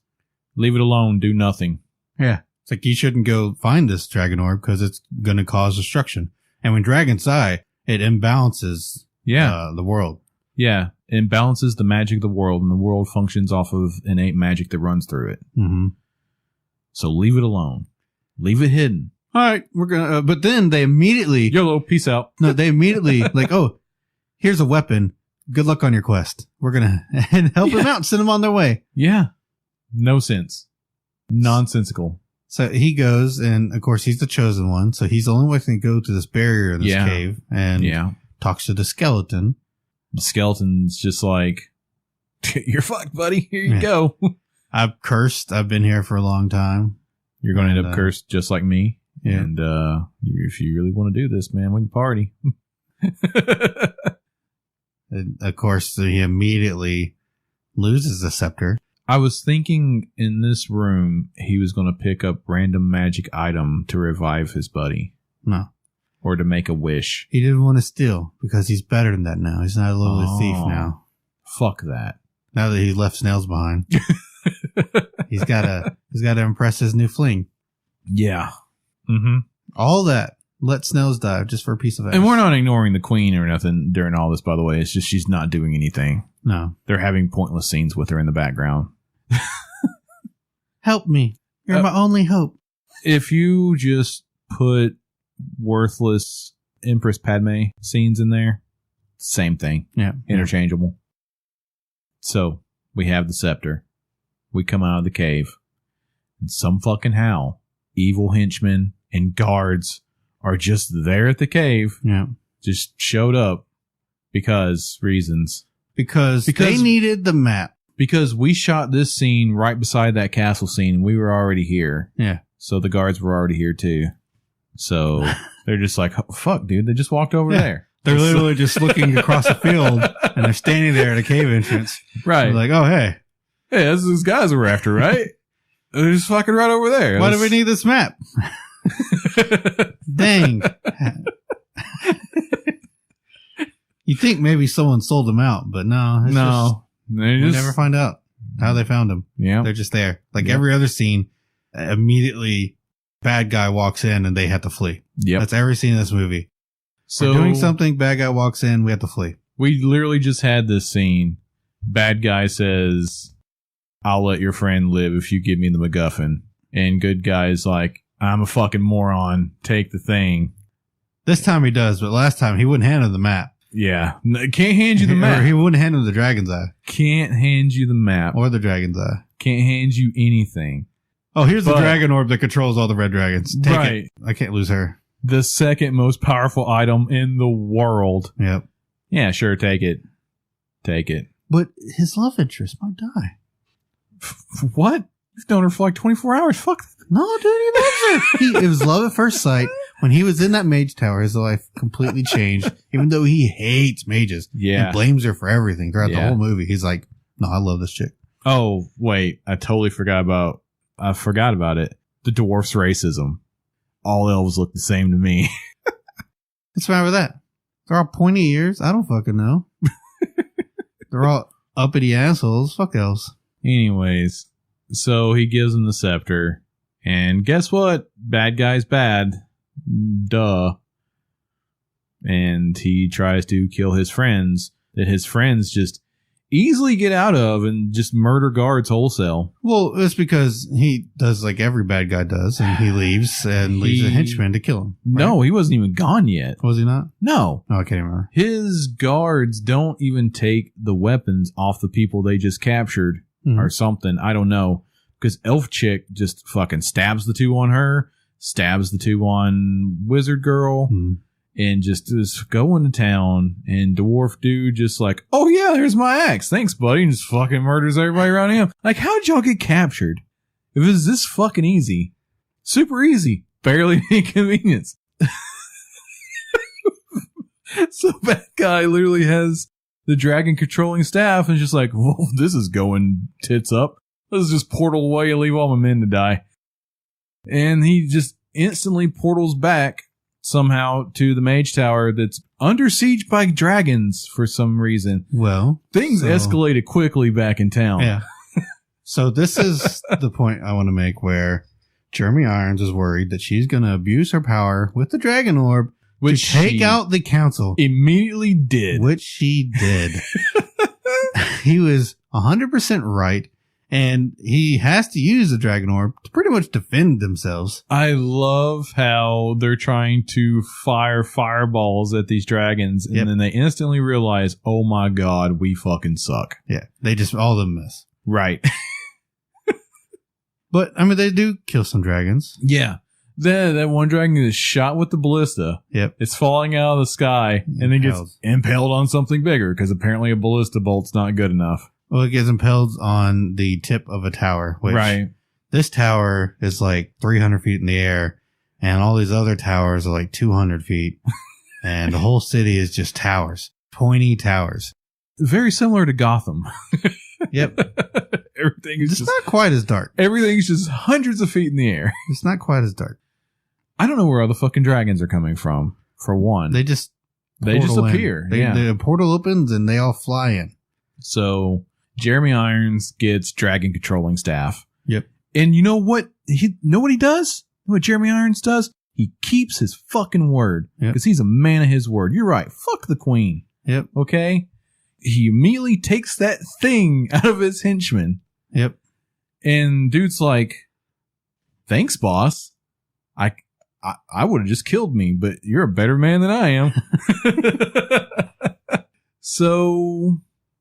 leave it alone, do nothing. Yeah. It's like, you shouldn't go find this dragon orb because it's going to cause destruction. And when dragons die, it imbalances the world. Yeah. It imbalances the magic of the world, and the world functions off of innate magic that runs through it. Mm-hmm. So leave it alone. Leave it hidden. All right. We're going to, but then they immediately. YOLO, peace out. No, they immediately, like, oh, here's a weapon. Good luck on your quest. We're going to help them out and send them on their way. Yeah. No sense. Nonsensical. So he goes, and of course, he's the chosen one. So he's the only one who can go to this barrier in this cave and talks to the skeleton. The skeleton's just like, you're fucked, buddy. Here you go. I've cursed. I've been here for a long time. You're going to end up cursed just like me. Yeah. And if you really want to do this, man, we can party. And of course, he immediately loses the scepter. I was thinking in this room, he was going to pick up random magic item to revive his buddy. No. Or to make a wish. He didn't want to steal because he's better than that now. He's not a lowly thief now. Fuck that. Now that he left snails behind. he's got to impress his new fling. Yeah. Mm-hmm. All that. Let snails die just for a piece of ass. And we're not ignoring the queen or nothing during all this, by the way. It's just she's not doing anything. No. They're having pointless scenes with her in the background. Help me. You're my only hope. If you just put worthless Empress Padme scenes in there, same thing. Yeah. Interchangeable. So, we have the scepter. We come out of the cave. And some fucking how, evil henchmen and guards are just there at the cave. Yeah. Just showed up reasons. Because they needed the map. Because we shot this scene right beside that castle scene, and we were already here. Yeah. So the guards were already here too. So they're just like, oh, fuck, dude, they just walked over there. They're literally just looking across the field, and they're standing there at a cave entrance. Right. They're like, oh, hey. Hey, that's those guys we're after, right? They're just fucking right over there. Why do we need this map? Dang. You think maybe someone sold them out, but no. We never find out how they found them. Yeah. They're just there. Like every other scene, immediately bad guy walks in and they have to flee. Yep. That's every scene in this movie. So we're doing something, bad guy walks in, we have to flee. We literally just had this scene. Bad guy says, I'll let your friend live if you give me the MacGuffin. And good guy's like, I'm a fucking moron. Take the thing. This time he does, but last time he wouldn't hand him the map. Yeah. Can't hand you the map. Or he wouldn't hand him the dragon's eye. Can't hand you the map. Or the dragon's eye. Can't hand you anything. Oh, here's the dragon orb that controls all the red dragons. Take it. I can't lose her. The second most powerful item in the world. Yep. Yeah, sure. Take it. Take it. But his love interest might die. What? You've known her for like 24 hours. Fuck. No, dude, he loves her. It was love at first sight. When he was in that mage tower, his life completely changed, even though he hates mages. Yeah. He blames her for everything throughout the whole movie. He's like, no, I love this chick. Oh, wait. I forgot about it. The dwarf's racism. All elves look the same to me. What's the matter with that? They're all pointy ears. I don't fucking know. They're all uppity assholes. Fuck elves. Anyways, so he gives him the scepter. And guess what? Bad guy's bad. Duh. And he tries to kill his friends that his friends just easily get out of and just murder guards wholesale. Well, it's because he does like every bad guy does, and he leaves and leaves a henchman to kill him. Right? No, he wasn't even gone yet. Was he not? No. Oh, I can't remember. His guards don't even take the weapons off the people they just captured or something. I don't know. Because Elf Chick just fucking stabs the two on her, stabs the two on Wizard Girl, and just is going to town. And Dwarf Dude just like, oh yeah, here's my axe. Thanks, buddy. And just fucking murders everybody around him. Like, how'd y'all get captured? If it was this fucking easy. Super easy. Barely any inconvenience. So bad guy literally has the dragon controlling staff and just like, whoa, this is going tits up. Let's just portal away and leave all my men to die. And he just instantly portals back somehow to the Mage Tower that's under siege by dragons for some reason. Well, things escalated quickly back in town. Yeah. So this is the point I want to make where Jeremy Irons is worried that she's going to abuse her power with the Dragon Orb to take out the council. Immediately did. Which she did. He was 100% right. And he has to use the Dragon Orb to pretty much defend themselves. I love how they're trying to fire fireballs at these dragons, and then they instantly realize, oh my god, we fucking suck. Yeah, they just, all of them miss. Right. But, I mean, they do kill some dragons. Yeah. That one dragon is shot with the ballista. Yep. It's falling out of the sky, and then gets impaled on something bigger, because apparently a ballista bolt's not good enough. Well, it gets impaled on the tip of a tower, which this tower is like 300 feet in the air, and all these other towers are like 200 feet, and the whole city is just towers, pointy towers. Very similar to Gotham. Yep. Everything is just not quite as dark. Everything's just hundreds of feet in the air. It's not quite as dark. I don't know where all the fucking dragons are coming from, for one. They just appear. The portal opens and they all fly in. So Jeremy Irons gets dragon controlling staff. Yep. And you know what? He does? What Jeremy Irons does? He keeps his fucking word. Because he's a man of his word. You're right. Fuck the queen. Yep. Okay? He immediately takes that thing out of his henchman. Yep. And dude's like, thanks, boss. I would have just killed me, but you're a better man than I am. So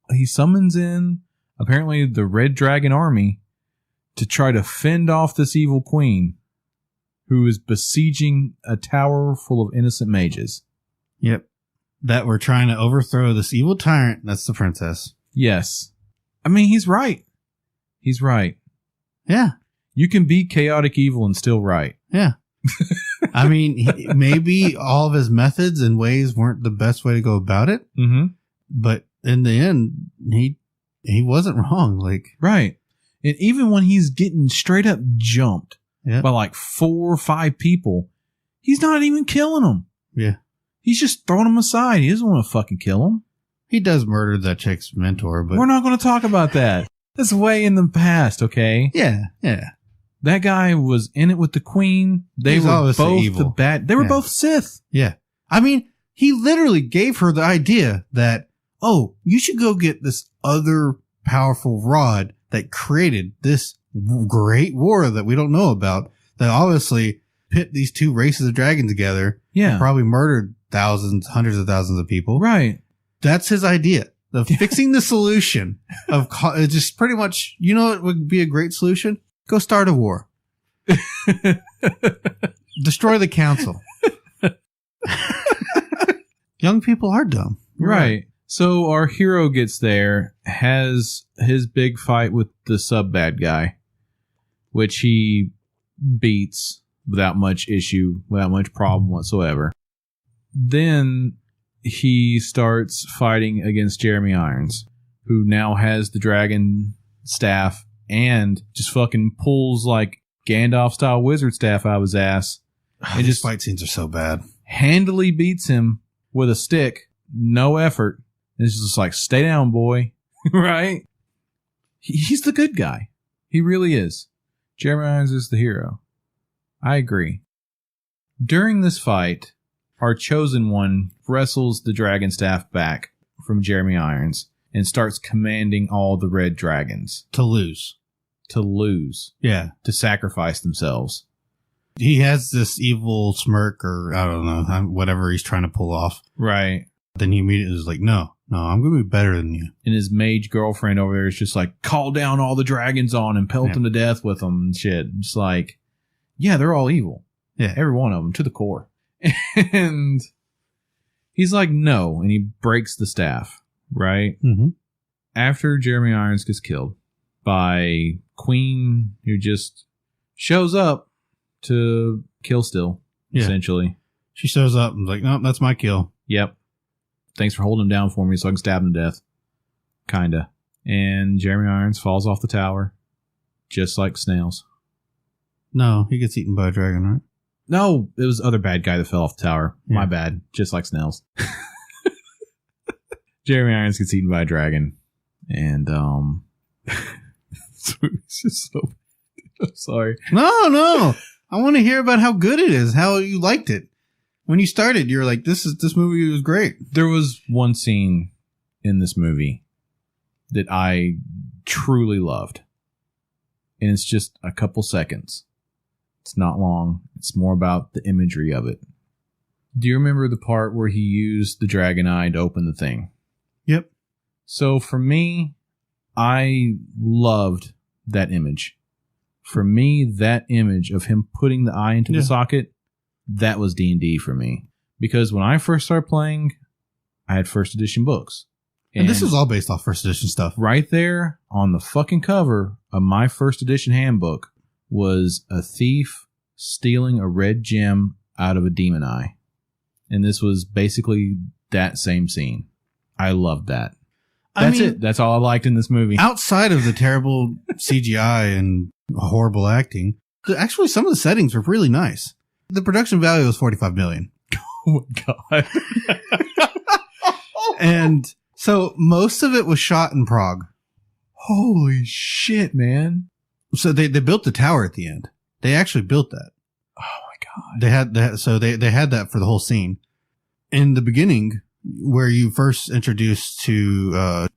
he summons in, apparently, the Red Dragon army to try to fend off this evil queen who is besieging a tower full of innocent mages. Yep. That we're trying to overthrow this evil tyrant. That's the princess. Yes. I mean, he's right. He's right. Yeah. You can be chaotic evil and still right. Yeah. I mean, maybe all of his methods and ways weren't the best way to go about it. Mm-hmm. But in the end, he wasn't wrong. Like, right. And even when he's getting straight up jumped by like 4 or 5 people, he's not even killing them. Yeah. He's just throwing them aside. He doesn't want to fucking kill them. He does murder that chick's mentor, but we're not going to talk about that. That's way in the past, okay? Yeah, yeah. That guy was in it with the queen. They were both evil. They were both Sith. Yeah. I mean, he literally gave her the idea that, oh, you should go get this other powerful rod that created this great war that we don't know about, that obviously pit these 2 races of dragons together. Yeah. Probably murdered thousands, hundreds of thousands of people. Right. That's his idea of fixing the solution of just pretty much, you know, it would be a great solution. Go start a war. Destroy the council. Young people are dumb. Right. So our hero gets there, has his big fight with the sub-bad guy, which he beats without much issue, without much problem whatsoever. Then he starts fighting against Jeremy Irons, who now has the dragon staff and just fucking pulls like Gandalf-style wizard staff out of his ass. And just fight scenes are so bad. Handily beats him with a stick, no effort. And it's just like, stay down, boy. Right? He's the good guy. He really is. Jeremy Irons is the hero. I agree. During this fight, our chosen one wrestles the dragon staff back from Jeremy Irons and starts commanding all the red dragons to lose. Yeah. To sacrifice themselves. He has this evil smirk, or I don't know, whatever he's trying to pull off. Right. Then he immediately is like, no, I'm going to be better than you. And his mage girlfriend over there is just like, call down all the dragons on and pelt them to death with them and shit. Just like, yeah, they're all evil. Yeah. Every one of them to the core. And he's like, no. And he breaks the staff. Right? Mm-hmm. After Jeremy Irons gets killed by Queen, who just shows up to kill still, essentially. She shows up and is like, no, that's my kill. Yep. Thanks for holding him down for me so I can stab him to death. Kinda. And Jeremy Irons falls off the tower, just like snails. No, he gets eaten by a dragon, right? No, it was the other bad guy that fell off the tower. Yeah. My bad. Just like Snell's. Jeremy Irons gets eaten by a dragon. And, it's just so... I'm sorry. No. I want to hear about how good it is, how you liked it. When you started, you were like, this movie was great. There was one scene in this movie that I truly loved. And it's just a couple seconds. It's not long. It's more about the imagery of it. Do you remember the part where he used the dragon eye to open the thing? Yep. So for me, I loved that image. For me, that image of him putting the eye into the socket, that was D&D for me. Because when I first started playing, I had first edition books. And this is all based off first edition stuff. Right there on the fucking cover of my first edition handbook was a thief stealing a red gem out of a demon eye. And this was basically that same scene. I loved that. That's it. That's all I liked in this movie. Outside of the terrible CGI and horrible acting, actually some of the settings were really nice. The production value was $45 million. Oh my God. And so most of it was shot in Prague. Holy shit, man. So they built the tower at the end. They actually built that. Oh my God. They had that for the whole scene. In the beginning, where you first introduced to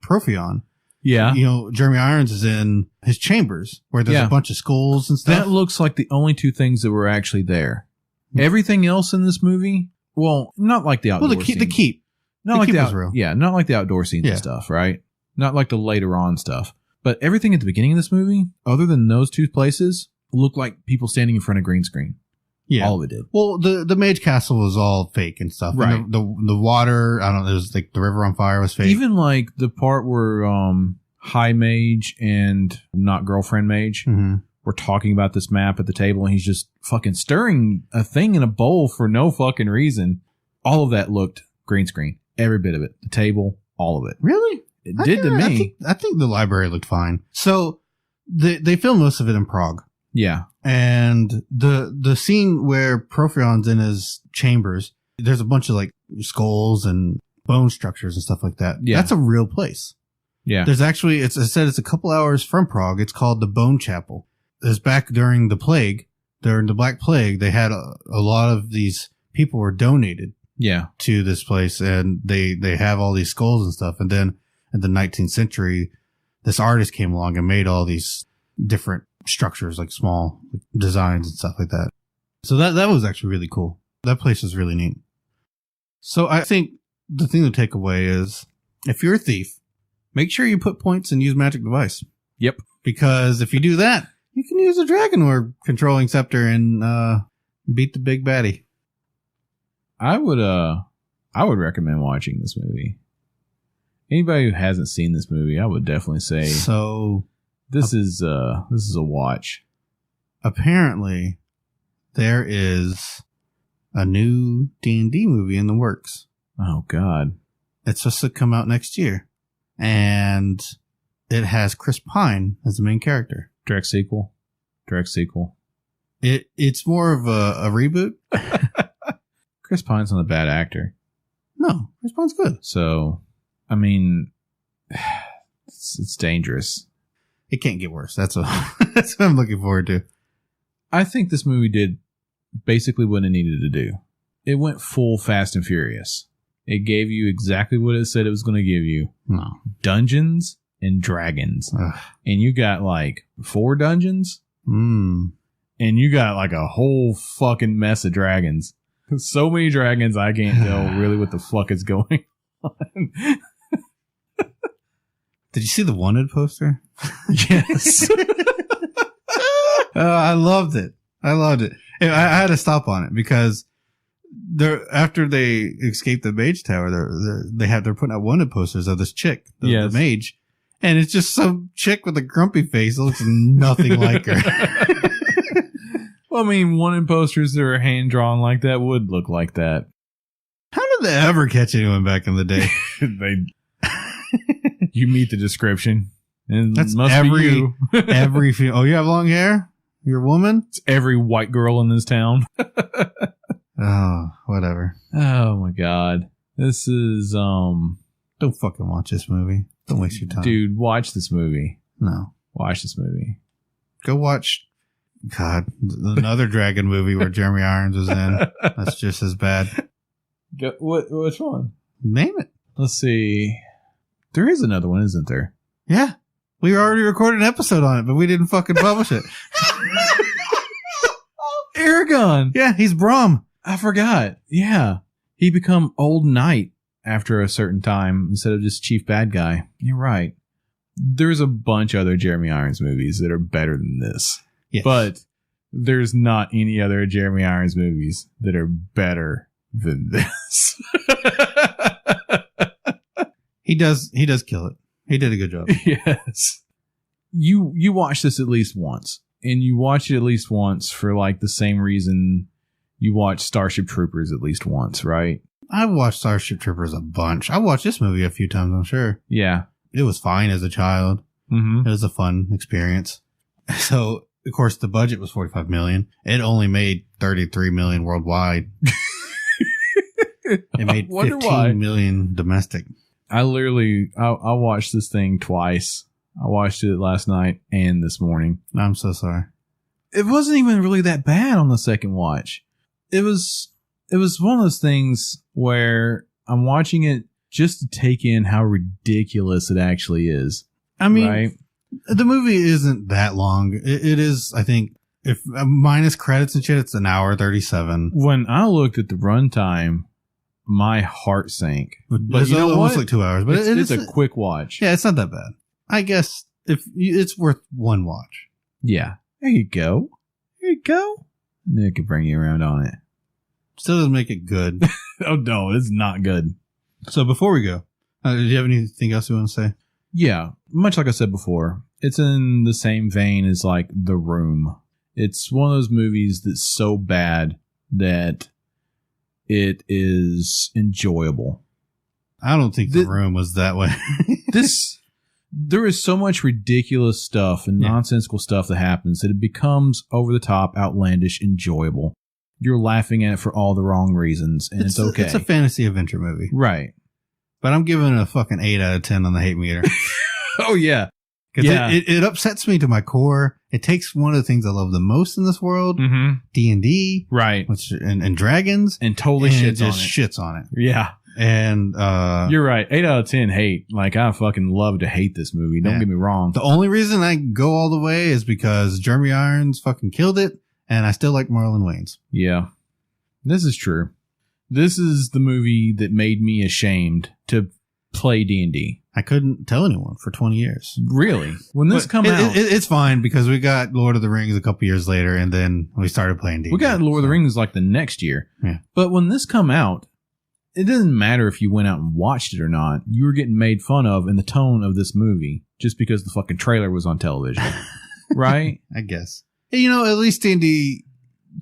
Profion, Jeremy Irons is in his chambers where there's a bunch of skulls and stuff. That looks like the only two things that were actually there. Everything else in this movie, well, not like the outdoor scene. The keep. Not the like keep the was real. Yeah, not like the outdoor scenes and stuff, right? Not like the later on stuff. But everything at the beginning of this movie, other than those two places, looked like people standing in front of green screen. Yeah. All of it did. Well, the Mage Castle was all fake and stuff. Right. And the water, I don't know, it was like the river on fire was fake. Even like the part where High Mage and not Girlfriend Mage were talking about this map at the table, and he's just fucking stirring a thing in a bowl for no fucking reason. All of that looked green screen. Every bit of it. The table, all of it. Really? It did to me. I think the library looked fine. So they filmed most of it in Prague. Yeah. And the scene where Profion's in his chambers, there's a bunch of like skulls and bone structures and stuff like that. Yeah. That's a real place. Yeah. There's actually, it's a couple hours from Prague. It's called the Bone Chapel. It's back during the plague, during the Black Plague. They had a lot of these people were donated to this place, and they have all these skulls and stuff. And then in the 19th century, this artist came along and made all these different structures, like small designs and stuff like that. So that was actually really cool. That place is really neat. So I think the thing to take away is, if you're a thief, make sure you put points and use magic device. Yep. Because if you do that, you can use a dragon or controlling scepter and beat the big baddie. I would recommend watching this movie. Anybody who hasn't seen this movie, I would definitely say this is a watch. Apparently, there is a new D&D movie in the works. Oh God. It's supposed to come out next year. And it has Chris Pine as the main character. Direct sequel. It's more of a reboot. Chris Pine's not a bad actor. No, Chris Pine's good. So, I mean, it's dangerous. It can't get worse. That's what I'm looking forward to. I think this movie did basically what it needed to do. It went full Fast and Furious. It gave you exactly what it said it was going to give you. No. Dungeons and dragons. Ugh. And you got like 4 dungeons. And you got like a whole fucking mess of dragons. So many dragons, I can't tell really what the fuck is going on. Did you see the Wanted poster? Yes. I loved it. I had to stop on it because after they escaped the mage tower, they're putting out Wanted posters of this chick, the mage, and it's just some chick with a grumpy face that looks nothing like her. Well, I mean, Wanted posters that are hand drawn like that would look like that. How did they ever catch anyone back in the day? You meet the description. And that's must every be you. every female. Oh, you have long hair? Your woman? It's every white girl in this town. Oh, whatever. Oh my God. This is, Don't fucking watch this movie. Don't waste your time. dude, watch this movie. No. Watch this movie. Go watch, God, another dragon movie where Jeremy Irons was in. That's just as bad. Which one? Name it. Let's see. There is another one, isn't there? Yeah. We already recorded an episode on it, but we didn't fucking publish it. Aragon. Yeah, he's Braum. I forgot. Yeah. He become Old Knight after a certain time instead of just Chief Bad Guy. You're right. There's a bunch of other Jeremy Irons movies that are better than this. Yes. But there's not any other Jeremy Irons movies that are better than this. He does kill it. He did a good job. Yes. You watch this at least once. And you watch it at least once for like the same reason you watch Starship Troopers at least once, right? I've watched Starship Troopers a bunch. I watched this movie a few times, I'm sure. Yeah. It was fine as a child. Mm-hmm. It was a fun experience. So, of course, the budget was $45 million. It only made $33 million worldwide. It made $15 million domestic. I watched this thing twice. I watched it last night and this morning. I'm so sorry. It wasn't even really that bad on the second watch. It was one of those things where I'm watching it just to take in how ridiculous it actually is. I mean, right? The movie isn't that long. It is, I think, if minus credits and shit, it's an hour 37. When I looked at the runtime, my heart sank. But it's you know almost what? like 2 hours. But it's a quick watch. Yeah, it's not that bad. I guess it's worth one watch. Yeah. There you go. There you go. And it could bring you around on it. Still doesn't make it good. Oh, no, it's not good. So before we go, do you have anything else you want to say? Yeah. Much like I said before, it's in the same vein as like The Room. It's one of those movies that's so bad that it is enjoyable. I don't think The Room was that way. There is so much ridiculous stuff and nonsensical stuff that happens that it becomes over the top, outlandish, enjoyable. You're laughing at it for all the wrong reasons, and it's okay. It's a fantasy adventure movie. Right. But I'm giving it a fucking 8 out of 10 on the hate meter. Oh, yeah. Because it upsets me to my core. It takes one of the things I love the most in this world, D&D, right, and dragons, and totally shits on it. Yeah. And you're right. 8 out of 10 hate. Like, I fucking love to hate this movie. Don't get me wrong. The only reason I go all the way is because Jeremy Irons fucking killed it, and I still like Marlon Wayans. Yeah. This is true. This is the movie that made me ashamed to play D&D. I couldn't tell anyone for 20 years. Really? When this come out... It's fine because we got Lord of the Rings a couple years later, and then we started playing D&D. We got Lord of the Rings like the next year. Yeah. But when this come out, it doesn't matter if you went out and watched it or not. You were getting made fun of in the tone of this movie just because the fucking trailer was on television. Right? I guess. You know, at least D&D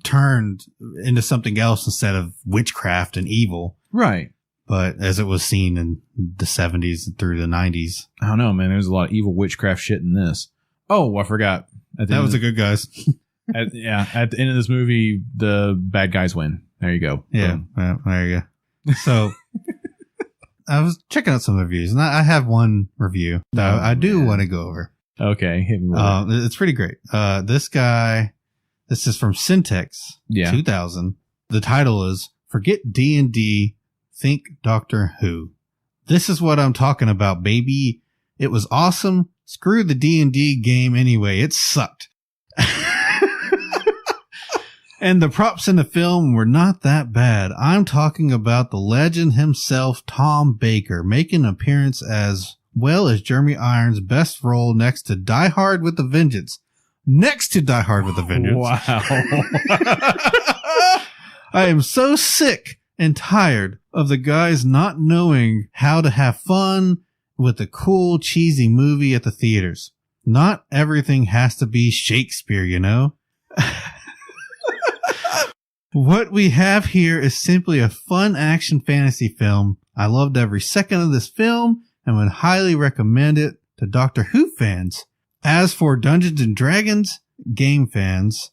turned into something else instead of witchcraft and evil. Right. But as it was seen in the 70s through the 90s. I don't know, man. There's a lot of evil witchcraft shit in this. Oh, I forgot. That was the good guys. At the end of this movie, the bad guys win. There you go. Yeah, well, there you go. So, I was checking out some reviews, and I have one review that I do want to go over. Okay, hit me with it. It's pretty great. This is from Syntex 2000. The title is Forget D&D, Think Doctor Who. This is what I'm talking about, baby. It was awesome. Screw the D&D game anyway. It sucked. And the props in the film were not that bad. I'm talking about the legend himself, Tom Baker, making an appearance as well as Jeremy Irons' best role next to Die Hard with a Vengeance. Next to Die Hard with a Vengeance. Wow. I am so sick and tired of the guys not knowing how to have fun with a cool, cheesy movie at the theaters. Not everything has to be Shakespeare, you know? What we have here is simply a fun action fantasy film. I loved every second of this film and would highly recommend it to Doctor Who fans. As for Dungeons and Dragons, game fans,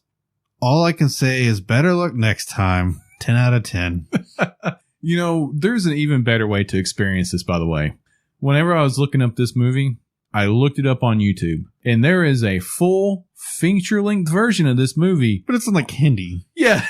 all I can say is better luck next time. 10 out of 10. You know, there's an even better way to experience this, by the way. Whenever I was looking up this movie, I looked it up on YouTube, and there is a full feature-length version of this movie. But it's in like Hindi. Yeah,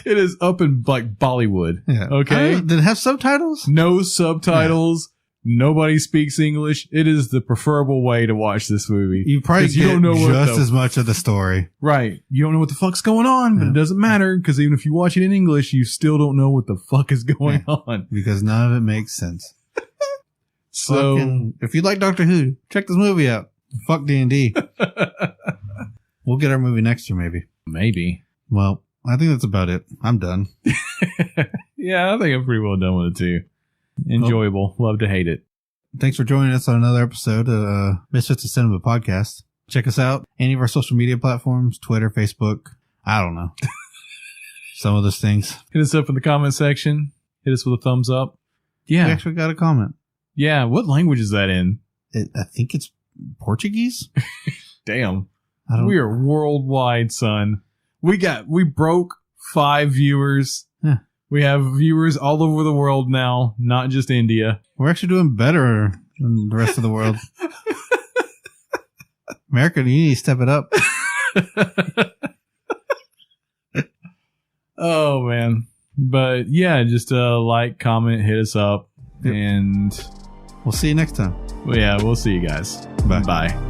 it is up in like Bollywood. Yeah. Okay. Did it have subtitles? No subtitles. Nobody speaks English. It is the preferable way to watch this movie. You probably get just as much of the story. Right. You don't know what the fuck's going on, but it doesn't matter because even if you watch it in English, you still don't know what the fuck is going on. Because none of it makes sense. So, if you like Doctor Who, check this movie out. Fuck D&D. We'll get our movie next year, maybe. Maybe. Well, I think that's about it. I'm done. Yeah, I think I'm pretty well done with it too. Enjoyable. Love to hate it. Thanks for joining us on another episode of Misfits of Cinema podcast. Check us out. Any of our social media platforms, Twitter, Facebook. I don't know. Some of those things. Hit us up in the comment section. Hit us with a thumbs up. Yeah. We actually got a comment. Yeah. What language is that in? I think it's Portuguese. Damn. We are worldwide, son. We broke 5 viewers. Yeah. We have viewers all over the world now, not just India. We're actually doing better than the rest of the world. America, you need to step it up. Oh, man. But yeah, just like, comment, hit us up, and we'll see you next time. Well, yeah, we'll see you guys. Bye. Bye.